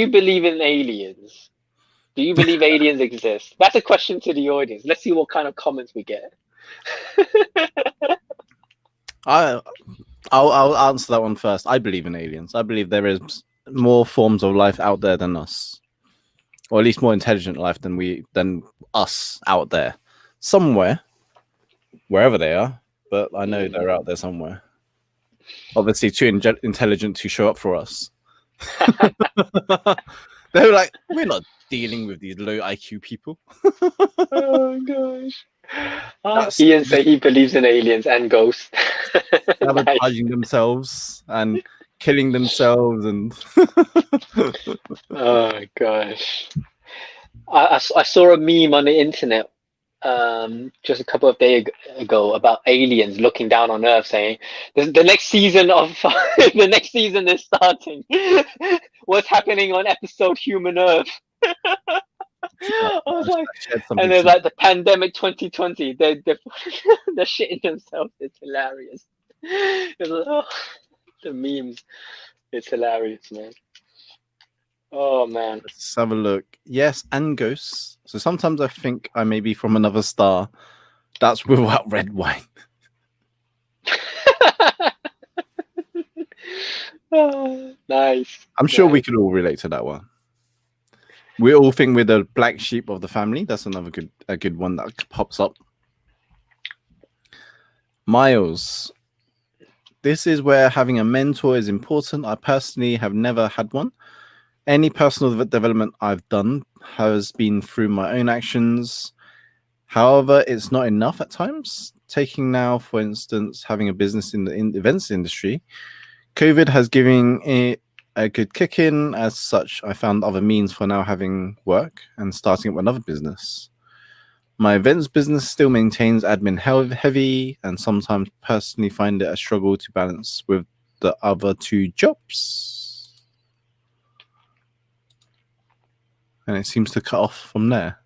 Speaker 2: believe in aliens? Do you believe aliens exist? That's a question to the audience. Let's see what kind of comments we get.
Speaker 1: I'll answer that one first. I believe in aliens. I believe there is more forms of life out there than us, or at least more intelligent life than us out there, somewhere, wherever they are. But I know they're out there somewhere. Obviously, too intelligent to show up for us. They were like, we're not dealing with these low IQ people.
Speaker 2: Oh gosh. Ian said he believes in aliens and ghosts.
Speaker 1: Sabotaging themselves and killing themselves and
Speaker 2: oh gosh. I saw a meme on the internet just a couple of days ago about aliens looking down on Earth, saying the next season of the next season is starting. What's happening on episode Human Earth? I was like, and there's like the pandemic 2020. They're shitting themselves. It's hilarious. It's like, the memes. It's hilarious, man. Oh man.
Speaker 1: Let's have a look. Yes, and ghosts. So sometimes I think I may be from another star. That's without red wine.
Speaker 2: Oh, nice.
Speaker 1: I'm sure we could all relate to that one. We all think we're the black sheep of the family. That's another good one that pops up. Miles, This is where having a mentor is important. I personally have never had one. Any personal development I've done has been through my own actions. However, it's not enough at times. Taking now, for instance, having a business in the events industry, COVID has given it a good kick in. As such, I found other means for now having work and starting up another business. My events business still maintains admin heavy, and sometimes personally find it a struggle to balance with the other two jobs. And it seems to cut off from there.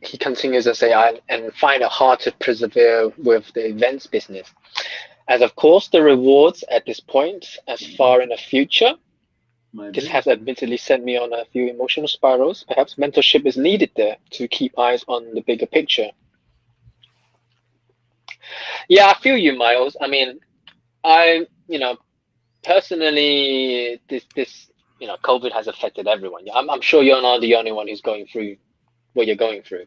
Speaker 2: He continues to say, and find it hard to persevere with the events business, as of course the rewards at this point, as far in the future. This has admittedly sent me on a few emotional spirals. Perhaps mentorship is needed there to keep eyes on the bigger picture. Yeah, I feel you, Miles. I mean, personally, this COVID has affected everyone. I'm sure you're not the only one who's going through what you're going through.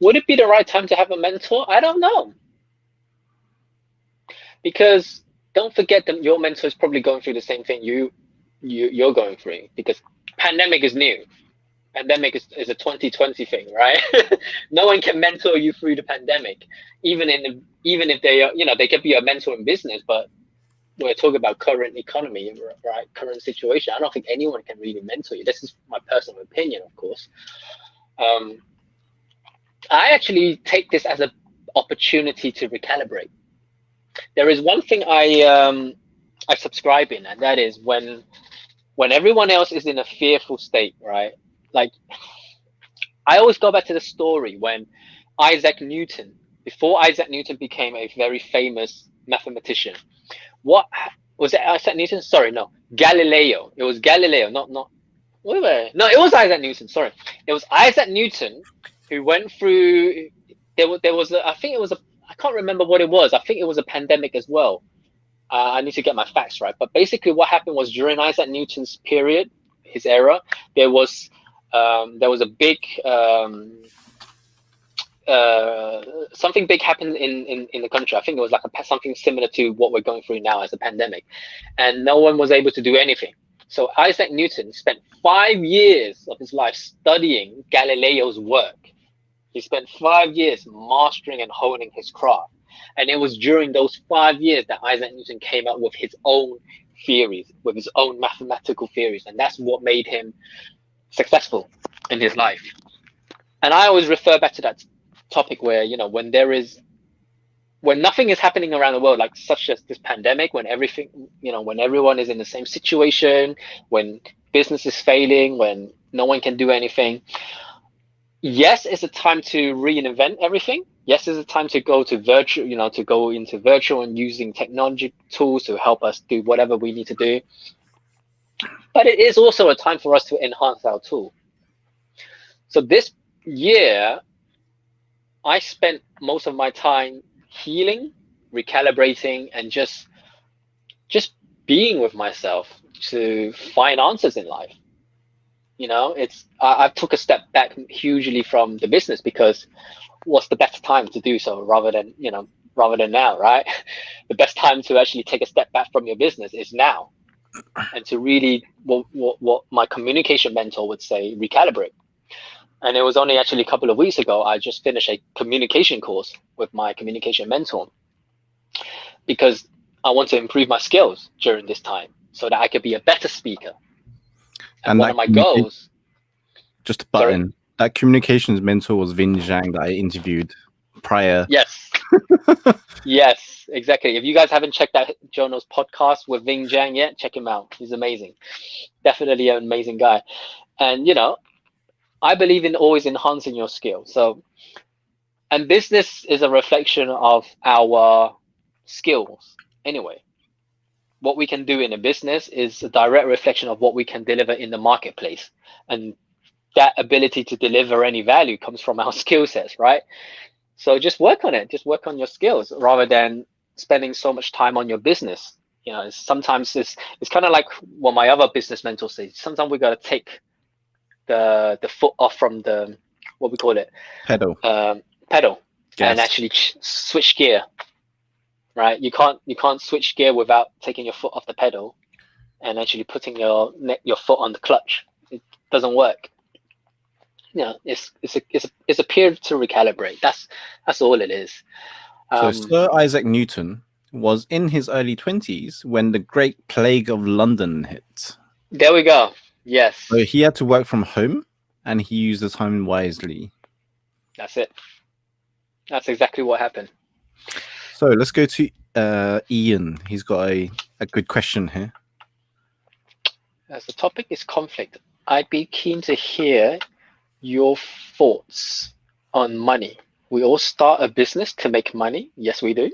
Speaker 2: Would it be the right time to have a mentor? I don't know. Because don't forget that your mentor is probably going through the same thing you're going through, because pandemic is new. Pandemic is a 2020 thing, right? No one can mentor you through the pandemic, even if they are, they can be a mentor in business, but we're talking about current economy, right? Current situation. I don't think anyone can really mentor you. This is my personal opinion, of course. I actually take this as an opportunity to recalibrate. There is one thing I subscribe in, and that is when everyone else is in a fearful state, right? Like, I always go back to the story when Isaac Newton, before Isaac Newton became a very famous mathematician, what was it? Isaac Newton? Sorry, no, Galileo. It was Galileo, not. Wait. No, it was Isaac Newton. Sorry, it was Isaac Newton who went through. There was I think it was I can't remember what it was. I think it was a pandemic as well. I need to get my facts right. But basically what happened was, during Isaac Newton's period, his era, there was a big something big happened in the country. I think it was like something similar to what we're going through now as a pandemic, and no one was able to do anything. So Isaac Newton spent 5 years of his life studying Galileo's work. He spent 5 years mastering and honing his craft. And it was during those 5 years that Isaac Newton came up with his own theories, with his own mathematical theories. And that's what made him successful in his life. And I always refer back to that topic where, when nothing is happening around the world, like such as this pandemic, when everything, when everyone is in the same situation, when business is failing, when no one can do anything, yes, it's a time to reinvent everything. Yes, it's a time to go to virtual, to go into virtual and using technology tools to help us do whatever we need to do. But it is also a time for us to enhance our tool. So this year, I spent most of my time healing, recalibrating, and just being with myself to find answers in life. I took a step back hugely from the business, because what's the best time to do so rather than now, right? The best time to actually take a step back from your business is now, and to really what my communication mentor would say, recalibrate. And it was only actually a couple of weeks ago I just finished a communication course with my communication mentor, because I want to improve my skills during this time so that I could be a better speaker. And one of my goals,
Speaker 1: just a button. Sorry? That communications mentor was Vin Zhang that I interviewed prior.
Speaker 2: Yes. Yes, exactly. If you guys haven't checked out Jono's podcast with Vin Zhang yet, check him out. He's amazing. Definitely an amazing guy. And, I believe in always enhancing your skills. So, and business is a reflection of our skills anyway. What we can do in a business is a direct reflection of what we can deliver in the marketplace. And that ability to deliver any value comes from our skill sets, right? So just work on it. Just work on your skills rather than spending so much time on your business. Sometimes it's kind of like what my other business mentor says. Sometimes we got to take the foot off from the what we call it,
Speaker 1: Pedal.
Speaker 2: pedal, and
Speaker 1: Gas.
Speaker 2: actually switch gear. Right? You can't switch gear without taking your foot off the pedal and actually putting your foot on the clutch. It doesn't work. It's a period to recalibrate. That's all it is.
Speaker 1: So Sir Isaac Newton was in his early 20s when the Great Plague of London hit.
Speaker 2: There we go. Yes.
Speaker 1: So he had to work from home and he used the time wisely.
Speaker 2: That's it. That's exactly what happened.
Speaker 1: So let's go to Ian. He's got a good question here.
Speaker 2: As the topic is conflict, I'd be keen to hear your thoughts on money. We all start a business to make money. Yes, we do.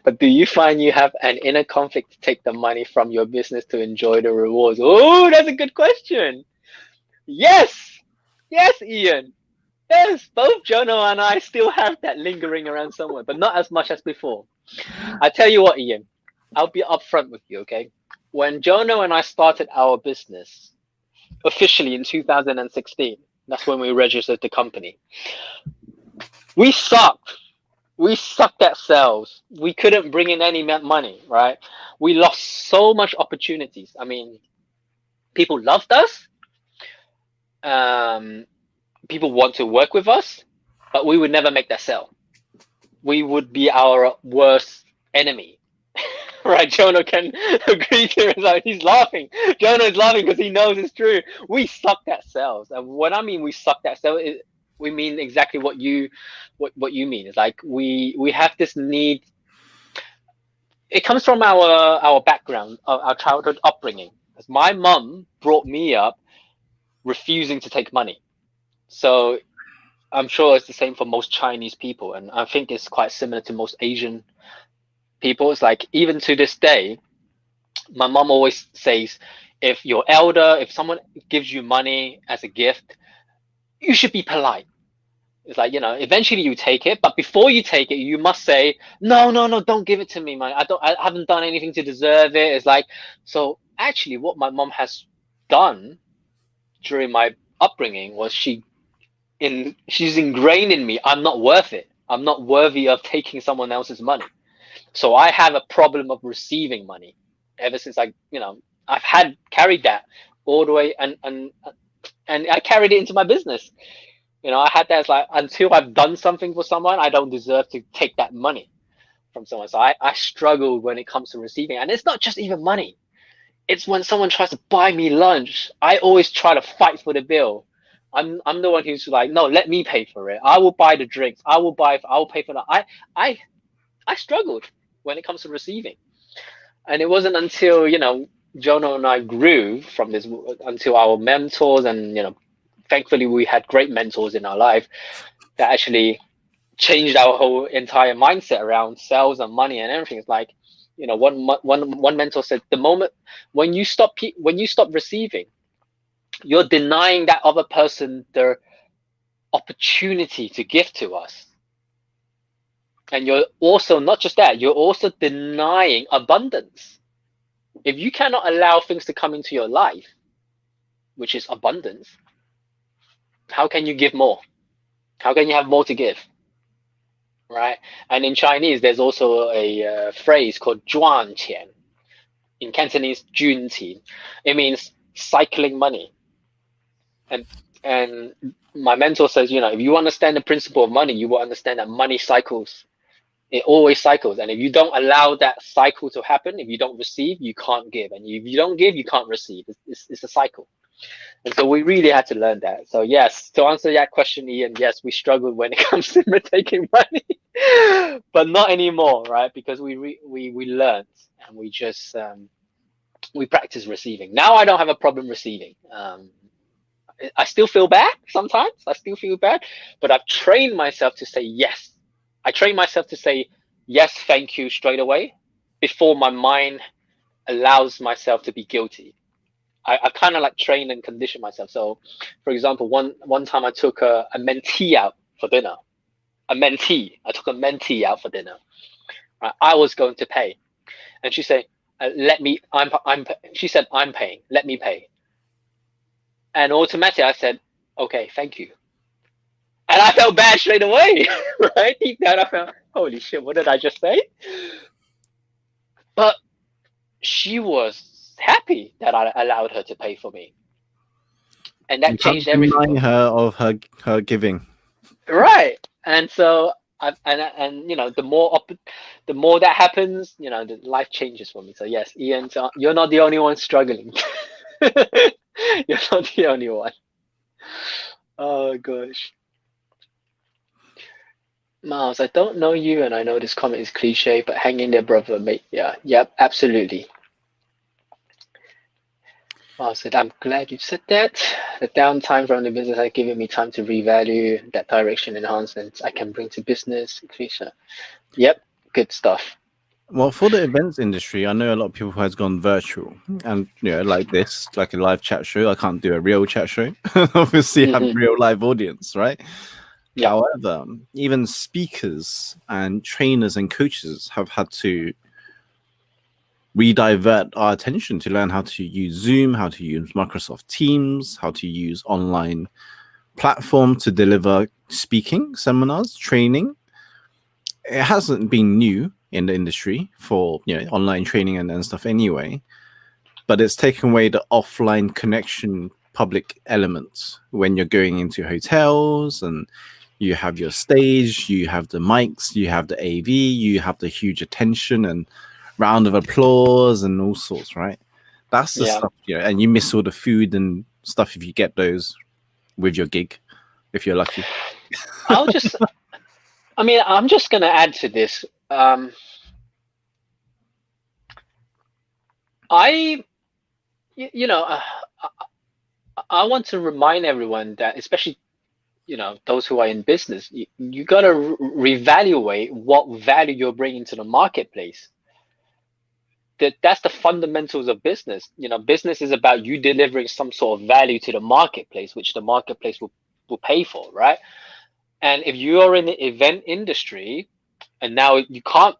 Speaker 2: But do you find you have an inner conflict to take the money from your business to enjoy the rewards? Oh, that's a good question. Yes. Yes, Ian. Yes, both Jono and I still have that lingering around somewhere, but not as much as before. I tell you what, Ian, I'll be upfront with you, okay? When Jono and I started our business officially in 2016, that's when we registered the company. We sucked. We sucked at sales. We couldn't bring in any money, right? We lost so much opportunities. I mean, people loved us. People want to work with us, but we would never make that sale. We would be our worst enemy. Right, Jono can agree to it. Like, he's laughing. Jono is laughing because he knows it's true. We sucked at sales, and when I mean we sucked at sales, we mean exactly what you mean. It's like we have this need. It comes from our background, our childhood upbringing. Because my mum brought me up refusing to take money, so I'm sure it's the same for most Chinese people, and I think it's quite similar to most Asian people. It's like, even to this day, my mom always says, if someone gives you money as a gift, you should be polite. It's like, eventually you take it, but before you take it, you must say, no, don't give it to me, man. I haven't done anything to deserve it. It's like, so actually what my mom has done during my upbringing was she's ingrained in me, I'm not worth it. I'm not worthy of taking someone else's money. So I have a problem of receiving money ever since I've carried that all the way, and I carried it into my business. I had that as like, until I've done something for someone, I don't deserve to take that money from someone. So I struggled when it comes to receiving, and it's not just even money. It's when someone tries to buy me lunch, I always try to fight for the bill. I'm the one who's like, no, let me pay for it. I will buy the drinks. I will pay for that. I struggled when it comes to receiving. And it wasn't until, Jono and I grew from this, until our mentors, and, thankfully we had great mentors in our life that actually changed our whole entire mindset around sales and money and everything. It's like, one mentor said, the moment when you stop receiving, you're denying that other person their opportunity to give to us. And you're also, not just that, you're also denying abundance. If you cannot allow things to come into your life, which is abundance, how can you give more? How can you have more to give? Right? And in Chinese, there's also a phrase called 赚钱. In Cantonese, junqi. It means cycling money. And my mentor says, if you understand the principle of money, you will understand that money cycles. It always cycles, and if you don't allow that cycle to happen, if you don't receive, you can't give, and if you don't give, you can't receive. It's a cycle, and so we really had to learn that. So yes, to answer that question, Ian, yes, we struggled when it comes to taking money, but not anymore, right? Because we learned, and we just we practice receiving. Now I don't have a problem receiving. I still feel bad sometimes. I still feel bad, but I've trained myself to say yes. I train myself to say yes, thank you straight away before my mind allows myself to be guilty. I kind of like train and condition myself. So, for example, one time I took a mentee out for dinner. I took a mentee out for dinner. Right? I was going to pay, and she said, "Let me." She said, "I'm paying. Let me pay." And automatically, I said, "Okay, thank you." And I felt bad straight away, right? Deep down, I felt, holy shit, what did I just say? But she was happy that I allowed her to pay for me. And
Speaker 1: You
Speaker 2: that
Speaker 1: can't
Speaker 2: changed everything
Speaker 1: deny
Speaker 2: for me.
Speaker 1: her of her giving.
Speaker 2: Right. And so, and you know, the more that happens, you know, the life changes for me. So yes, Ian, so you're not the only one struggling. You're not the only one. Oh gosh. Miles, I don't know you, and I know this comment is cliche, but hang in there, brother, mate. Yeah, yep, absolutely. Miles said, I'm glad you said that. The downtime from the business has given me time to revalue that direction enhancements I can bring to business. Cliche. Yep, good stuff.
Speaker 1: Well, for the events industry, I know a lot of people has gone virtual, and like this, like a live chat show. I can't do a real chat show. Obviously, have real live audience, right?
Speaker 2: Yeah,
Speaker 1: However, even speakers and trainers and coaches have had to redivert our attention to learn how to use Zoom, how to use Microsoft Teams, how to use online platform to deliver speaking seminars, training. It hasn't been new in the industry for online training and stuff anyway, but it's taken away the offline connection public elements when you're going into hotels and you have your stage, you have the mics, you have the AV, you have the huge attention and round of applause and all sorts, right? That's the
Speaker 2: yeah.
Speaker 1: stuff, and you miss all the food and stuff if you get those with your gig, if you're lucky.
Speaker 2: I'll just, I mean, I'm just gonna add to this. I, you know, I want to remind everyone that, especially those who are in business, you gotta reevaluate what value you're bringing to the marketplace. That's the fundamentals of business. Business is about you delivering some sort of value to the marketplace, which the marketplace will pay for, right? And if you are in the event industry and now you can't,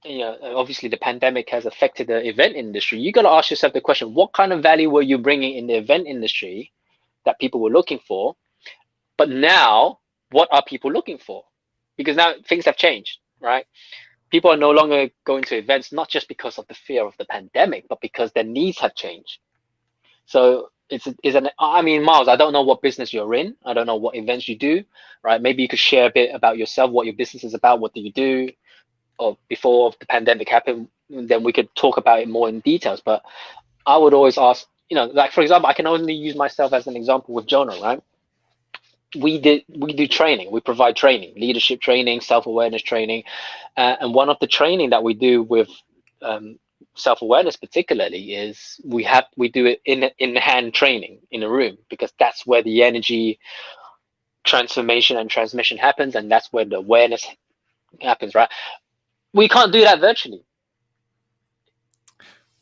Speaker 2: obviously the pandemic has affected the event industry, you got to ask yourself the question, what kind of value were you bringing in the event industry that people were looking for? But now, what are people looking for? Because now things have changed, right? People are no longer going to events, not just because of the fear of the pandemic, but because their needs have changed. So I mean, Miles, I don't know what business you're in. I don't know what events you do, right? Maybe you could share a bit about yourself, what your business is about, what do you do, or before the pandemic happened, then we could talk about it more in details. But I would always ask, like for example, I can only use myself as an example with Jono, right? We do training. We provide training, leadership training, self-awareness training, and one of the training that we do with self-awareness particularly is we do it in hand training in a room, because that's where the energy transformation and transmission happens, and that's where the awareness happens, right? We can't do that virtually.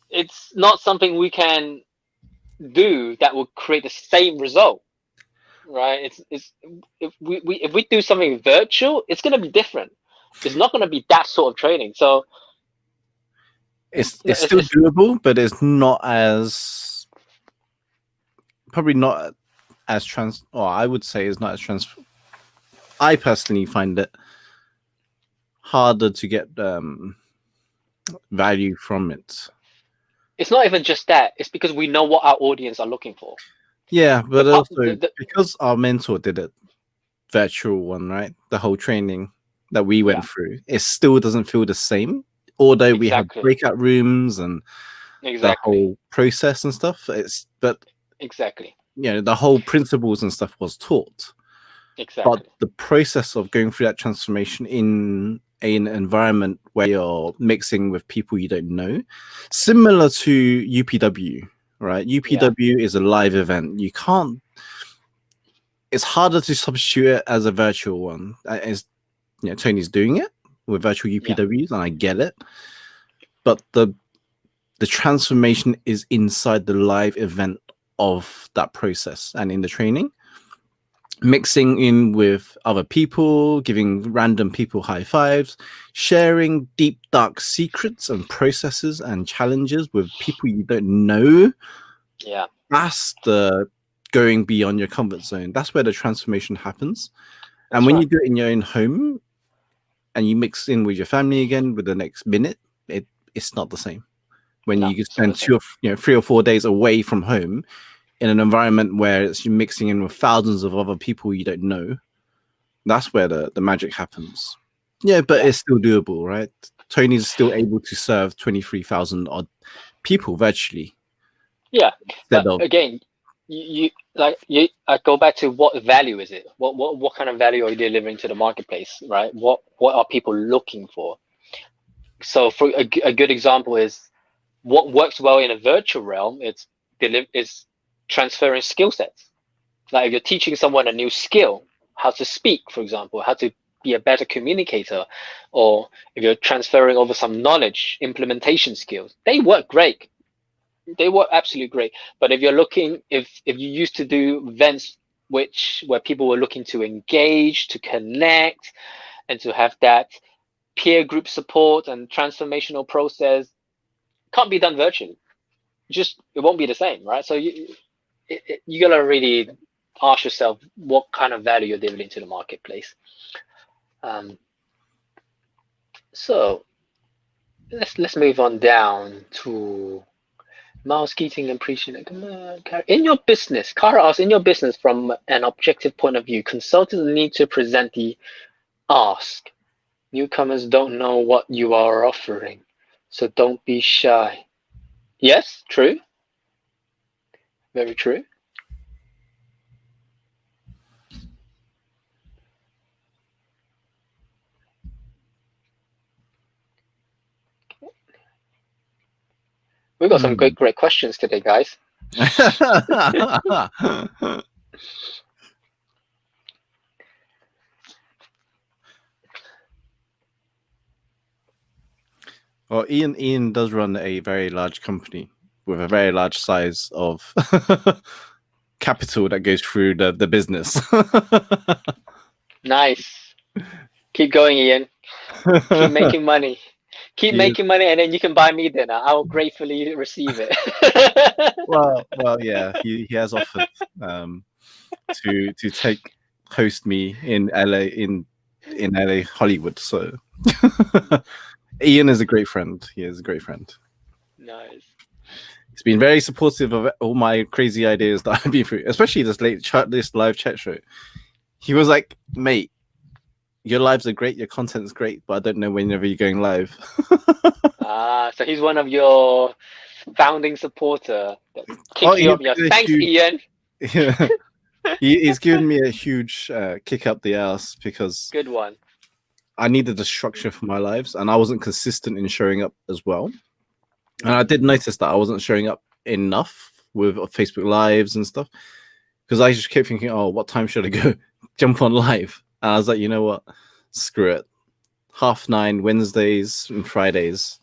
Speaker 2: It's not something we can do that will create the same result, right? It's if we do something virtual, it's going to be different. It's not going to be that sort of training. So
Speaker 1: It's still doable, but it's not as probably not as or I would say it's not as I personally find it harder to get value from it.
Speaker 2: It's not even just that. It's because we know what our audience are looking for.
Speaker 1: Yeah, but also because our mentor did it, virtual one, right? The whole training that we went through, it still doesn't feel the same. Although we have breakout rooms and the whole process and stuff, but the whole principles and stuff was taught. But the process of going through that transformation in an environment where you're mixing with people you don't know, similar to UPW, right? UPW is a live event. You can't. It's harder to substitute it as a virtual one. As Tony's doing it with virtual UPWs, and I get it. But the transformation is inside the live event of that process and in the training. Mixing in with other people, giving random people high fives, sharing deep, dark secrets and processes and challenges with people you don't know.
Speaker 2: Yeah.
Speaker 1: That's the going beyond your comfort zone. That's where the transformation happens. And when
Speaker 2: right.
Speaker 1: you do it in your own home and you mix in with your family again with the next minute, it's not the same. When
Speaker 2: No,
Speaker 1: you
Speaker 2: it's not the
Speaker 1: spend
Speaker 2: same.
Speaker 1: 3 or 4 days away from home in an environment where it's you mixing in with thousands of other people you don't know, that's where the magic happens. Yeah, but
Speaker 2: Yeah.
Speaker 1: it's still doable, right? Tony's still able to serve 23,000 odd people virtually
Speaker 2: Yeah,
Speaker 1: instead
Speaker 2: but
Speaker 1: of
Speaker 2: again, I go back to what value is it? What kind of value are you delivering to the marketplace, right? What are people looking for? So for a good example is what works well in a virtual realm. Is transferring skill sets. Like if you're teaching someone a new skill, how to speak, for example, how to be a better communicator, or if you're transferring over some knowledge, implementation skills, they work great. They were absolutely great. But if you're looking, if you used to do events where people were looking to engage, to connect, and to have that peer group support and transformational process, can't be done virtually. Just it won't be the same, right? So you gotta really ask yourself what kind of value you're delivering to the marketplace. Um, so let's move on down to Miles Keating and preaching it. Come on, in your business, Kara asks, in your business from an objective point of view, consultants need to present the ask. Newcomers don't know what you are offering, so don't be shy. Yes, true. Very true. We've got some
Speaker 1: Hmm.
Speaker 2: great questions today, guys.
Speaker 1: Well, Ian does run a very large company with a very large size of capital that goes through the business.
Speaker 2: Nice. Keep going, Ian. Keep making money. Keep
Speaker 1: He is,
Speaker 2: making money, and then you can buy me dinner. I will gratefully receive it.
Speaker 1: well, yeah. He has offered um, to take host me in LA in LA Hollywood. So Ian is a great friend. He is a great friend.
Speaker 2: Nice.
Speaker 1: He's been very supportive of all my crazy ideas that I've been through, especially this live chat show. He was like, "Mate, your lives are great, your content's great, but I don't know whenever you're going live."
Speaker 2: So he's one of your founding supporter that
Speaker 1: Oh,
Speaker 2: kick you
Speaker 1: he's
Speaker 2: up your.
Speaker 1: been a
Speaker 2: Thanks,
Speaker 1: huge.
Speaker 2: Ian.
Speaker 1: Yeah, he's given me a huge kick up the ass because
Speaker 2: Good one.
Speaker 1: I needed a structure for my lives, and I wasn't consistent in showing up as well. And I
Speaker 2: Mm.
Speaker 1: did notice that I wasn't showing up enough with Facebook lives and stuff because I just kept thinking, "Oh, what time should I go jump on live?" And I was like, "You know what? Screw it. 9:30 Wednesdays and Fridays.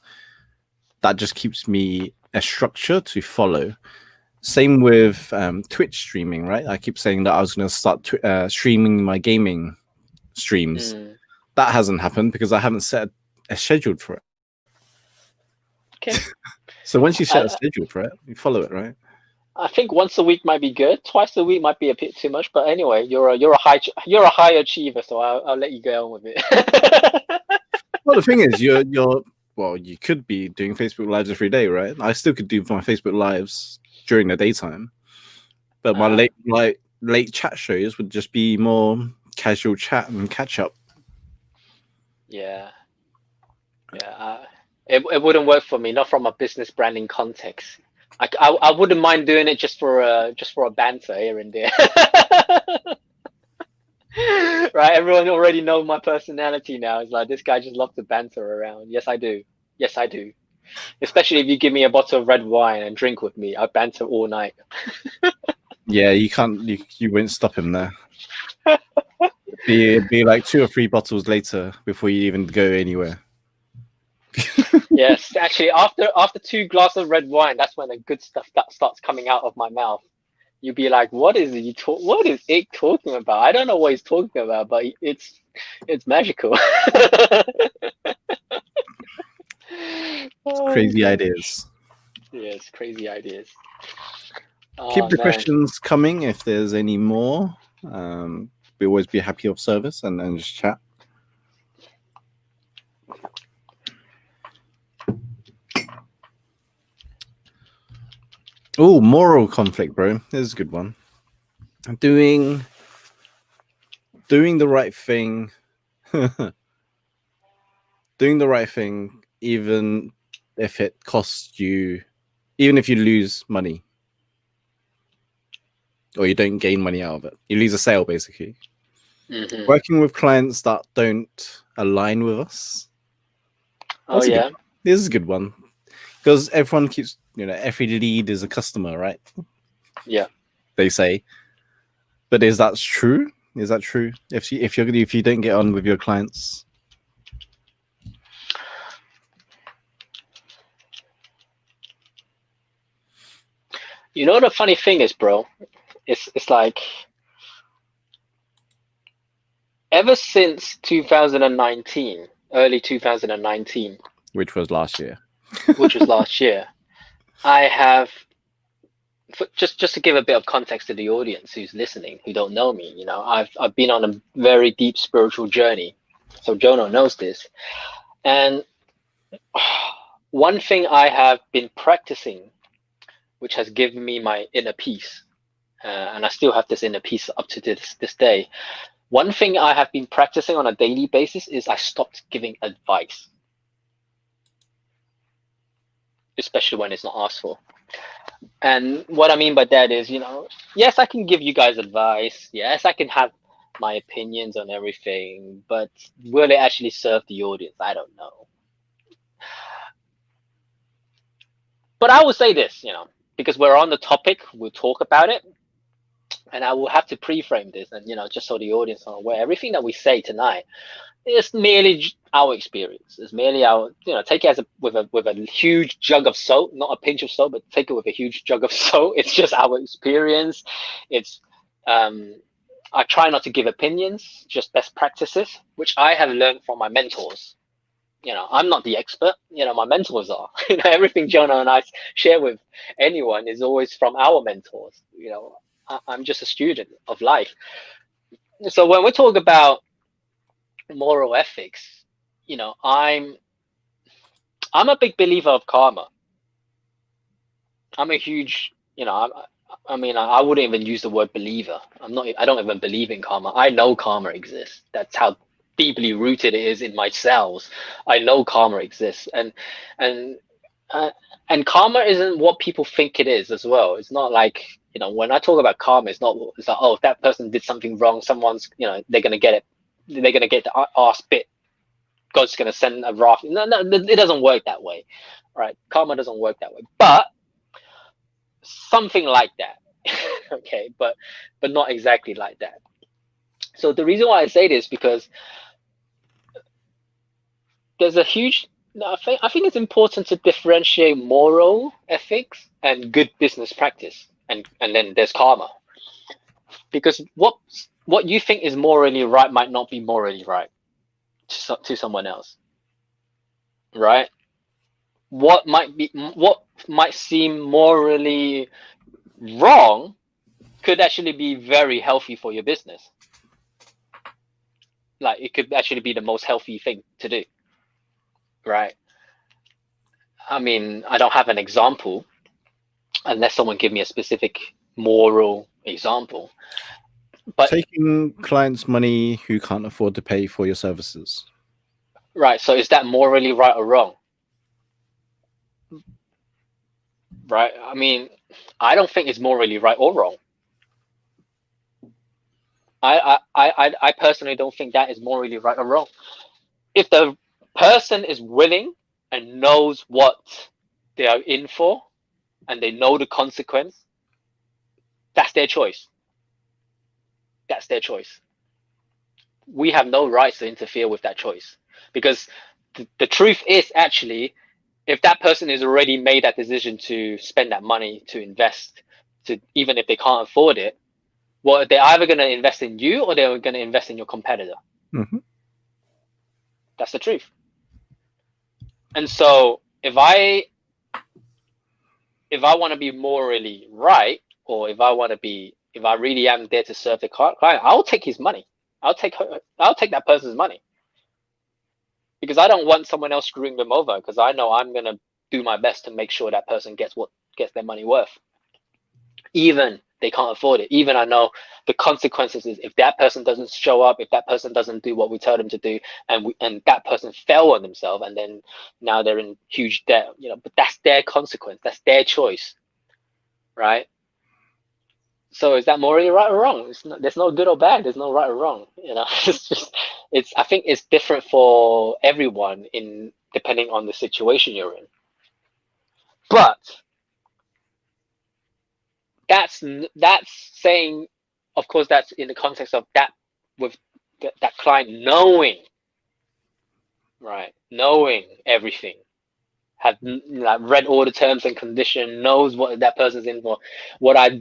Speaker 1: That just keeps me a structure to follow." Same with Twitch streaming, right? I keep saying that I was going to start streaming my gaming streams.
Speaker 2: Mm.
Speaker 1: That hasn't happened because I haven't set a schedule for it.
Speaker 2: Okay.
Speaker 1: So once you set a
Speaker 2: I,
Speaker 1: schedule for it, you follow it, right?
Speaker 2: I think once a week might be good. Twice a week might be a bit too much. But anyway, you're a high achiever, so I'll let you go on with it.
Speaker 1: Well, the thing is, well, you could be doing Facebook lives every day, right? I still could do my Facebook lives during the daytime, but my
Speaker 2: uh,
Speaker 1: late chat shows would just be more casual chat and catch up.
Speaker 2: yeah, yeah. It wouldn't work for me, not from a business branding context. I wouldn't mind doing it just for a banter here and there. Right, everyone already know my personality now. It's like this guy just loves to banter around. Yes, I do. Yes, I do. Especially if you give me a bottle of red wine and drink with me, I banter all night.
Speaker 1: Yeah, you can't, you won't stop him there. Be like 2 or 3 bottles later before you even go anywhere.
Speaker 2: Yes, actually, after 2 glasses of red wine, that's when the good stuff that starts coming out of my mouth. You'd be like, "What is he talk? What is it talking about? I don't know what he's talking about, but it's magical." Oh
Speaker 1: Crazy
Speaker 2: gosh,
Speaker 1: ideas.
Speaker 2: yes, crazy ideas.
Speaker 1: Keep
Speaker 2: Oh
Speaker 1: the
Speaker 2: man,
Speaker 1: questions coming if there's any more. Um, always be happy of service and just chat. Oh, moral conflict, bro. This is a good one. Doing the right thing. Doing the right thing, even if it costs you, even if you lose money, or you don't gain money out of it, you lose a sale, basically.
Speaker 2: Mm-hmm.
Speaker 1: Working with clients that don't align with us.
Speaker 2: Oh yeah.
Speaker 1: This is a good one, because everyone keeps, every lead is a customer, right?
Speaker 2: Yeah.
Speaker 1: They say, but is that true? Is that true? If you don't get on with your clients,
Speaker 2: You know the funny thing is, bro, it's like ever since 2019, early 2019,
Speaker 1: which was last year.
Speaker 2: which was last year, I have just to give a bit of context to the audience who's listening, who don't know me. I've been on a very deep spiritual journey, so Jono knows this. And one thing I have been practicing, which has given me my inner peace, and I still have this inner peace up to this day. One thing I have been practicing on a daily basis is I stopped giving advice, especially when it's not asked for. And what I mean by that is, yes, I can give you guys advice. Yes, I can have my opinions on everything, but will it actually serve the audience? I don't know. But I will say this, because we're on the topic, we'll talk about it. And I will have to pre-frame this, and just so the audience are aware, everything that we say tonight is merely our experience. It's merely our, take it as with a huge jug of salt, not a pinch of salt, but take it with a huge jug of salt. It's just our experience. It's I try not to give opinions, just best practices, which I have learned from my mentors. I'm not the expert. My mentors are. Everything Jono and I share with anyone is always from our mentors. I'm just a student of life. So when we talk about moral ethics, I'm a big believer of karma. I'm a huge, I wouldn't even use the word believer. I don't even believe in karma. I know karma exists. That's how deeply rooted it is in my cells. I know karma exists, and and karma isn't what people think it is as well. It's not like, when I talk about karma, it's like, oh, if that person did something wrong, someone's, they're gonna get it. They're gonna get the ass bit. God's gonna send a wrath. No, it doesn't work that way, right? Karma doesn't work that way, but something like that. Okay, but not exactly like that. So the reason why I say this, because there's a huge, I think it's important to differentiate moral ethics and good business practice, and then there's karma, because what you think is morally right might not be morally right to someone else, right? What might seem morally wrong could actually be very healthy for your business. Like, it could actually be the most healthy thing to do, right? I mean, I don't have an example unless someone give me a specific moral example. But
Speaker 1: taking clients' money who can't afford to pay for your services.
Speaker 2: right, so is that morally right or wrong? Right? I mean, I don't think it's morally right or wrong. I personally don't think that is morally right or wrong. If the person is willing and knows what they are in for, and they know the consequence, that's their choice. That's their choice. We have no rights to interfere with that choice, because the truth is, actually, if that person has already made that decision to spend that money to invest, to even if they can't afford it, well, they're either going to invest in you or they're going to invest in your competitor.
Speaker 1: Mm-hmm.
Speaker 2: That's the truth. And so if I want to be morally right, or if I want to be if I really am there to serve the client, I'll take his money. I'll take that person's money, because I don't want someone else screwing them over, because I know I'm gonna do my best to make sure that person gets their money worth. Even they can't afford it. Even I know the consequences is if that person doesn't show up, if that person doesn't do what we tell them to do, and that person fell on themselves, and then now they're in huge debt, but that's their consequence. That's their choice, right? So is that morally right or wrong? There's no good or bad. There's no right or wrong. I think it's different for everyone depending on the situation you're in. But that's saying, of course, that's in the context of that, with that client knowing everything, have read all the terms and conditions, knows what that person's in for. What I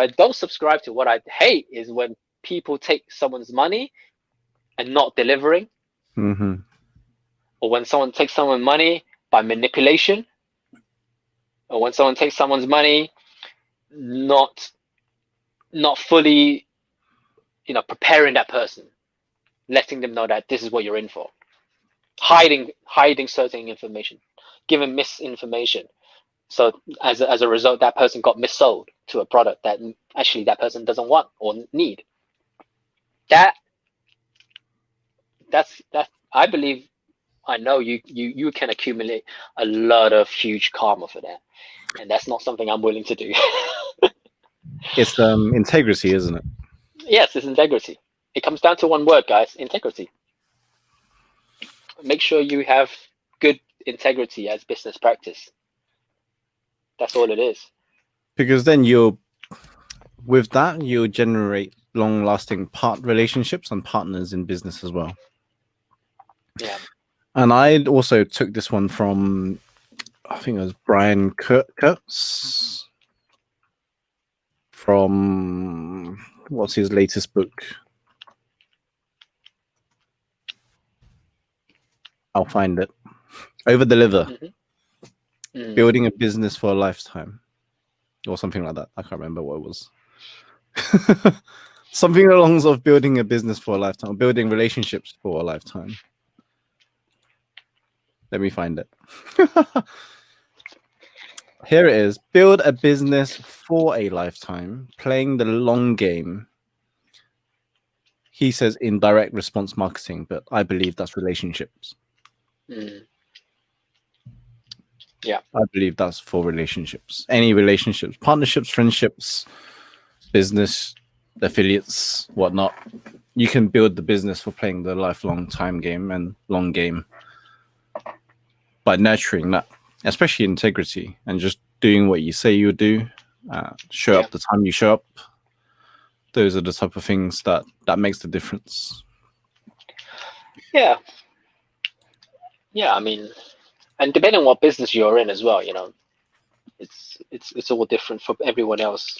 Speaker 2: don't subscribe to, what I hate, is when people take someone's money and not delivering, or when someone takes someone's money by manipulation, or when someone takes someone's money not fully, preparing that person, letting them know that this is what you're in for, hiding certain information, giving misinformation. So as a result, that person got missold to a product that actually that person doesn't want or need. That's I believe, I know you can accumulate a lot of huge karma for that, and that's not something I'm willing to do.
Speaker 1: It's integrity, isn't it?
Speaker 2: Yes, it's integrity. It comes down to one word, guys: integrity. Make sure you have good integrity as business practice. That's all it is.
Speaker 1: Because then you'll generate long-lasting relationships and partners in business as well.
Speaker 2: Yeah.
Speaker 1: And I also took this one from, I think it was Brian Kurtz from, what's his latest book? I'll find it. Over Deliver. Building a business for a lifetime, or something like that. I can't remember what it was. Something along the lines of building a business for a lifetime, building relationships for a lifetime. Let me find it. Here it is. Build a business for a lifetime, playing the long game. He says in direct response marketing, but I believe that's relationships.
Speaker 2: Yeah.
Speaker 1: I believe that's for relationships. Any relationships, partnerships, friendships, business, affiliates, whatnot. You can build the business for playing the lifelong time game and long game by nurturing that, especially integrity, and just doing what you say you do. Show up the time you show up. Those are the type of things that makes the difference.
Speaker 2: Yeah. I mean, and depending on what business you're in as well, it's all different for everyone else.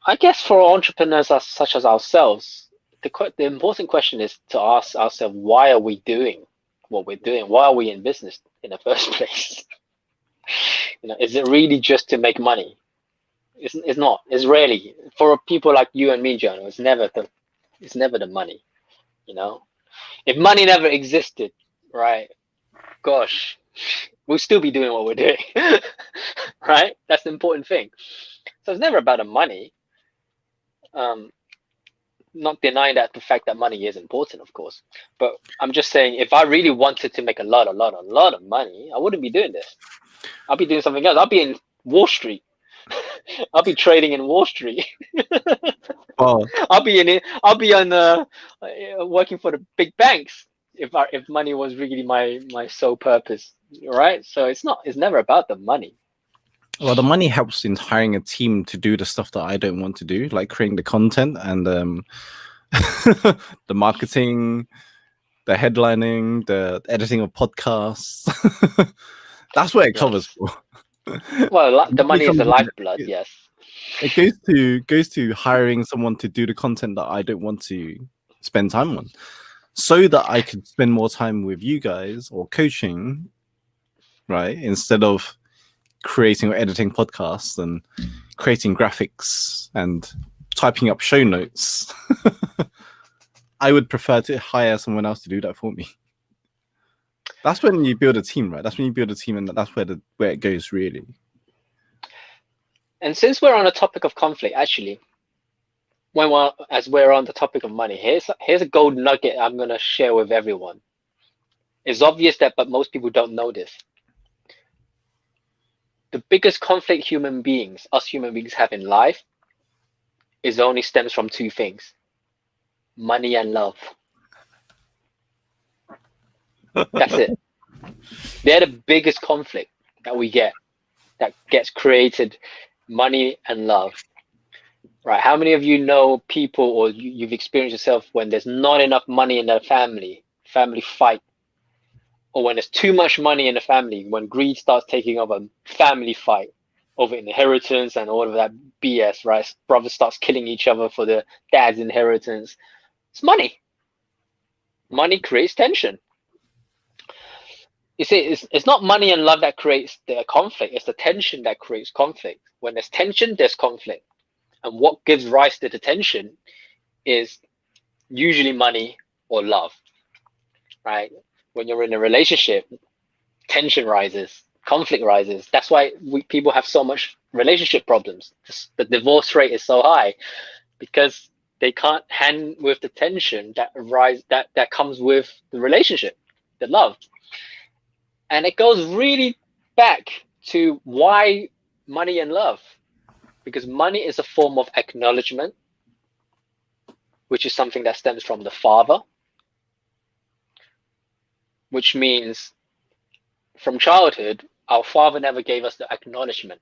Speaker 2: I guess for entrepreneurs such as ourselves, the important question is to ask ourselves, why are we doing what we're doing? Why are we in business in the first place? Is it really just to make money? It's not. It's rarely. For people like you and me, Jono, it's never the money. If money never existed, right? Gosh, we'll still be doing what we're doing, right? That's the important thing. So it's never about the money. Not denying that the fact that money is important, of course, but I'm just saying, if I really wanted to make a lot of money, I wouldn't be doing this. I'll be doing something else. I'll be in Wall Street. I'll be trading in Wall Street.
Speaker 1: Oh.
Speaker 2: I'll be on working for the big banks if money was really my sole purpose, right? So it's never about the money.
Speaker 1: Well, the money helps in hiring a team to do the stuff that I don't want to do, like creating the content and the marketing, the headlining, the editing of podcasts. That's what it covers for.
Speaker 2: Well, the money is the lifeblood, yes.
Speaker 1: It goes to hiring someone to do the content that I don't want to spend time on, so that I could spend more time with you guys or coaching, right? Instead of creating or editing podcasts and creating graphics and typing up show notes, I would prefer to hire someone else to do that for me. That's when you build a team, right? That's when you build a team, and that's where it goes, really.
Speaker 2: And since we're on the topic of conflict, actually, as we're on the topic of money, here's a gold nugget I'm gonna share with everyone. It's obvious but most people don't know this. The biggest conflict us human beings have in life only stems from two things: money and love. That's it. They're the biggest conflict that we get, that gets created, money and love. Right? How many of you know people, or you've experienced yourself, when there's not enough money in their family fight, or when there's too much money in the family, when greed starts taking over, family fight over inheritance and all of that BS, right? Brothers starts killing each other for the dad's inheritance. It's money. Money creates tension. You see, it's not money and love that creates the conflict. It's the tension that creates conflict. When there's tension, there's conflict. And what gives rise to the tension is usually money or love, right? When you're in a relationship, tension rises, conflict rises. That's why people have so much relationship problems. The divorce rate is so high because they can't handle with the tension that comes with the relationship, the love. And it goes really back to why money and love. Because money is a form of acknowledgement, which is something that stems from the father, which means from childhood, our father never gave us the acknowledgement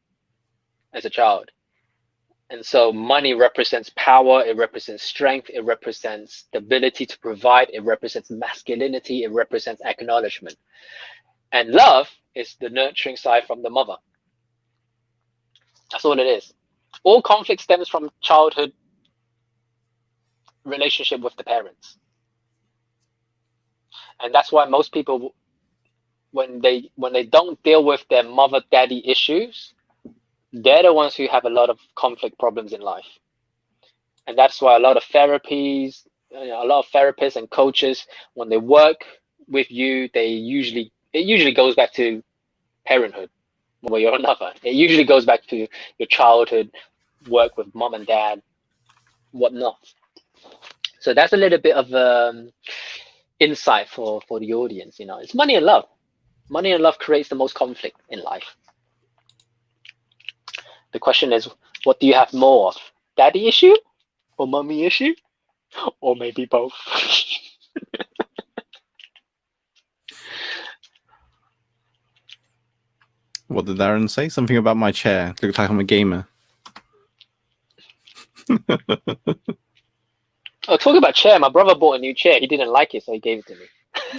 Speaker 2: as a child. And so money represents power, it represents strength, it represents the ability to provide, it represents masculinity, it represents acknowledgement. And love is the nurturing side from the mother. That's all it is. All conflict stems from childhood relationship with the parents. And that's why most people, when they don't deal with their mother-daddy issues, they're the ones who have a lot of conflict problems in life. And that's why a lot of therapists and coaches, when they work with you, it usually goes back to parenthood, one way or another. It usually goes back to your childhood, work with mom and dad, whatnot. So that's a little bit of insight for the audience. It's money and love. Money and love creates the most conflict in life. The question is, what do you have more of? Daddy issue or mommy issue? Or maybe both?
Speaker 1: What did Darren say? Something about my chair. Looks like I'm a gamer.
Speaker 2: Oh, talking about chair, my brother bought a new chair. He didn't like it, so he gave it to me.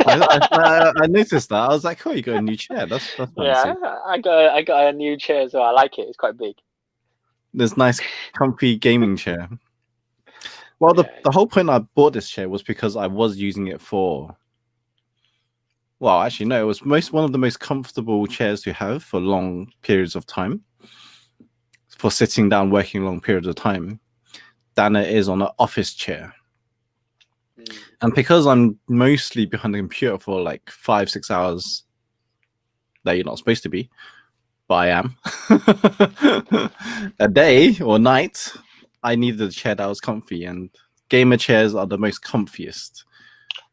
Speaker 1: I noticed that. I was like, "Oh, you got a new chair? That's nice."
Speaker 2: Yeah, I got a new chair, so I like it. It's quite big.
Speaker 1: There's nice, comfy gaming chair. Well, the whole point I bought this chair was because I was using it for. Well, actually, no. It was one of the most comfortable chairs to have for long periods of time, for sitting down, working long periods of time, than it is on an office chair. And because I'm mostly behind the computer for like 5-6 hours that you're not supposed to be, but I am, a day or night, I needed a chair that was comfy, and gamer chairs are the most comfiest.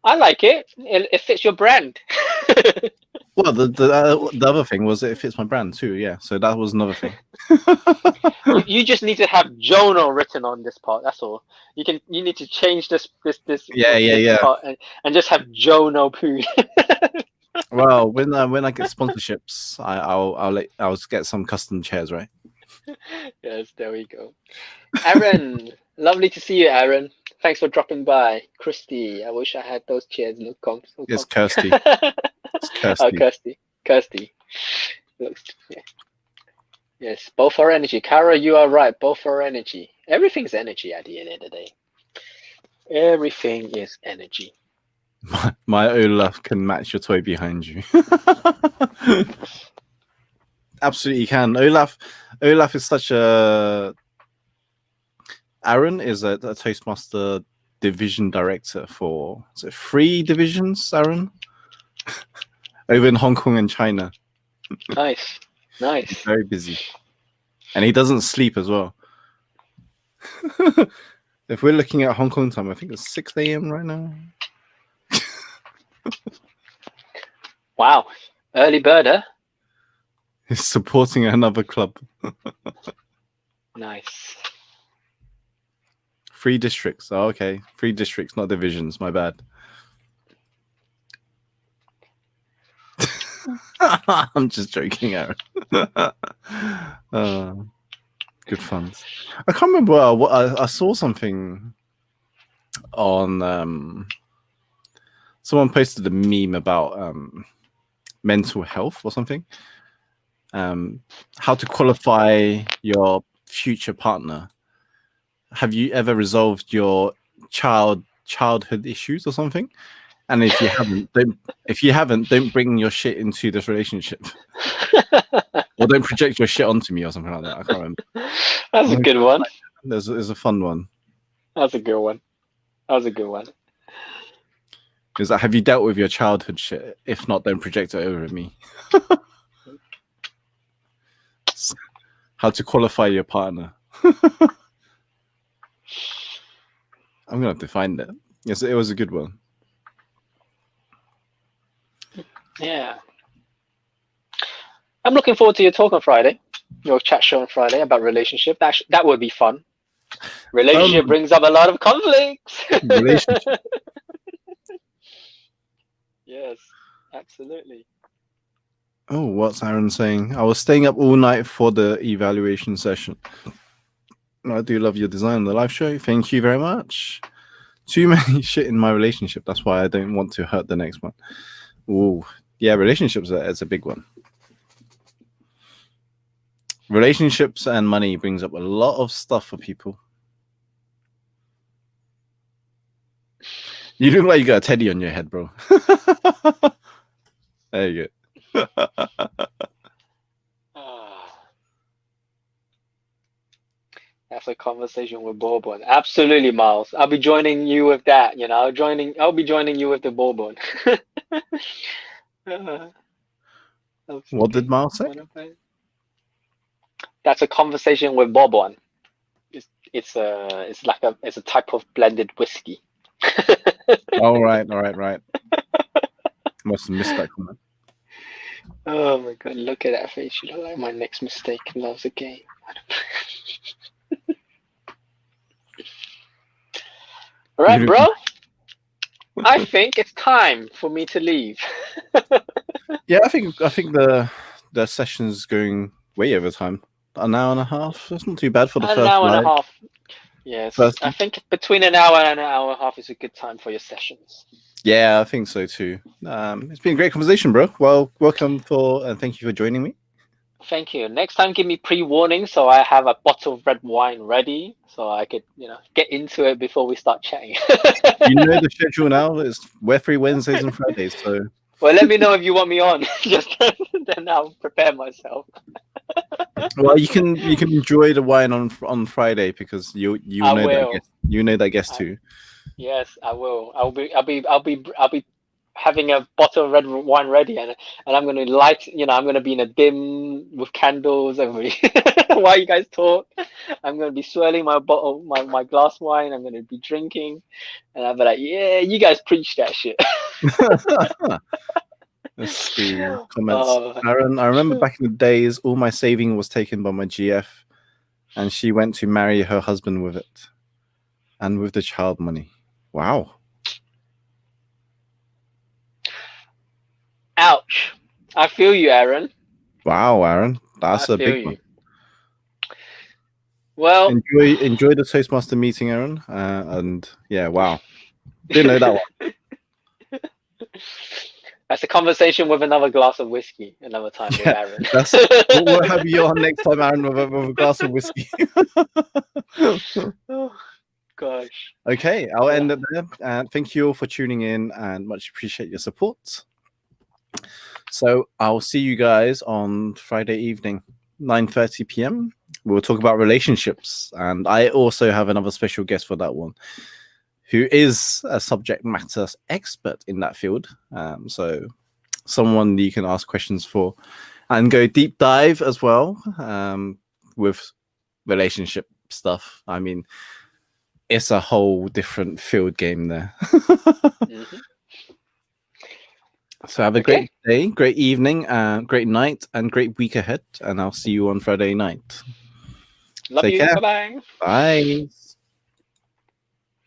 Speaker 2: I like it. It fits your brand.
Speaker 1: Well, the other thing was it fits my brand too, yeah. So that was another thing.
Speaker 2: You just need to have Jono written on this part. That's all. You need to change this part and just have Jono Poon.
Speaker 1: Well, when I get sponsorships, I'll get some custom chairs, right?
Speaker 2: Yes, there we go. Aaron, lovely to see you, Aaron. Thanks for dropping by. Christy, I wish I had those chairs. Look comfy.
Speaker 1: It's Kirsty. It's Kirsty.
Speaker 2: Oh, Kirsty. Looks, yeah. Yes, both are energy. Kara, you are right. Both are energy. Everything's energy at the end of the day. Everything is energy.
Speaker 1: My Olaf can match your toy behind you. absolutely can. Olaf is such a. Aaron is a Toastmaster division director for 3 divisions. Aaron over in Hong Kong and China.
Speaker 2: Nice.
Speaker 1: Very busy, and he doesn't sleep as well. If we're looking at Hong Kong time, I think it's 6 a.m. right now.
Speaker 2: Wow, early bird, huh?
Speaker 1: He's supporting another club.
Speaker 2: Nice.
Speaker 1: 3 districts. Oh, okay. 3 districts, not divisions. My bad. I'm just joking, Aaron. Good funds. I can't remember what I saw something on. Someone posted a meme about mental health or something. How to qualify your future partner. Have you ever resolved your childhood issues or something? And if you haven't, don't bring your shit into this relationship, or don't project your shit onto me or something like that. I can't remember.
Speaker 2: That's a good one.
Speaker 1: There's a fun one.
Speaker 2: That's a good one.
Speaker 1: Is that, have you dealt with your childhood shit? If not, don't project it over me. How to qualify your partner. I'm gonna have to find it. Yes, it was a good one.
Speaker 2: Yeah. I'm looking forward to your talk on Friday, your chat show on Friday about relationship. That would be fun. Relationship brings up a lot of conflicts.
Speaker 1: Relationship.
Speaker 2: Yes, absolutely.
Speaker 1: Oh, what's Aaron saying? I was staying up all night for the evaluation session. I do love your design on the live show. Thank you very much. Too many shit in my relationship. That's why I don't want to hurt the next one. Oh, yeah, relationships is a big one. Relationships and money brings up a lot of stuff for people. You look like you got a teddy on your head, bro. There you go.
Speaker 2: That's a conversation with Bourbon. Absolutely, Miles. I'll be joining you with that. I'll be joining you with the Bourbon.
Speaker 1: What did Miles say?
Speaker 2: That's a conversation with Bourbon. It's a type of blended whiskey.
Speaker 1: All right. Must have missed that comment.
Speaker 2: Oh my god! Look at that face. You look like my next mistake loves a game. All right, bro. I think it's time for me to leave.
Speaker 1: Yeah, I think the session's going way over time. An hour and a half. That's not too bad for the first.
Speaker 2: An hour
Speaker 1: live.
Speaker 2: and a half. Yes, I think between an hour and an hour and a half is a good time for your sessions.
Speaker 1: Yeah, I think so too. It's been a great conversation, bro. Well, welcome and thank you for joining me.
Speaker 2: Thank you. Next time, give me pre-warning so I have a bottle of red wine ready so I could, get into it before we start chatting.
Speaker 1: You know the schedule now. We're free Wednesdays and Fridays, so.
Speaker 2: Well, let me know if you want me on. Just then I'll prepare myself.
Speaker 1: Well, you can enjoy the wine on Friday because you know that guest too.
Speaker 2: Yes, I will. I'll be having a bottle of red wine ready, and I'm gonna light. I'm gonna be in a dim with candles every while you guys talk. I'm gonna be swirling my glass wine. I'm gonna be drinking, and I'll be like, yeah, you guys preach that shit.
Speaker 1: Let's see comments. Aaron, I remember back in the days, all my saving was taken by my GF, and she went to marry her husband with it, and with the child money. Wow.
Speaker 2: Ouch. I feel you, Aaron.
Speaker 1: Wow, Aaron. That's a big one.
Speaker 2: Well,
Speaker 1: enjoy the Toastmaster meeting, Aaron. And yeah, wow. Didn't know that one.
Speaker 2: That's a conversation with another glass of whiskey another time with Aaron.
Speaker 1: We'll have you on next time, Aaron, with a glass of whiskey.
Speaker 2: Oh, gosh.
Speaker 1: Okay, I'll end it there. Thank you all for tuning in and much appreciate your support. So I'll see you guys on Friday evening, 9:30 p.m. We'll talk about relationships, and I also have another special guest for that one, who is a subject matter expert in that field. So someone you can ask questions for and go deep dive as well with relationship stuff. I mean, it's a whole different field game there.
Speaker 2: Mhm.
Speaker 1: So have a
Speaker 2: Okay.
Speaker 1: great day, great evening, great night, and great week ahead. And I'll see you on Friday night.
Speaker 2: Love
Speaker 1: Take
Speaker 2: you.
Speaker 1: care.
Speaker 2: Bye bye.
Speaker 1: Bye.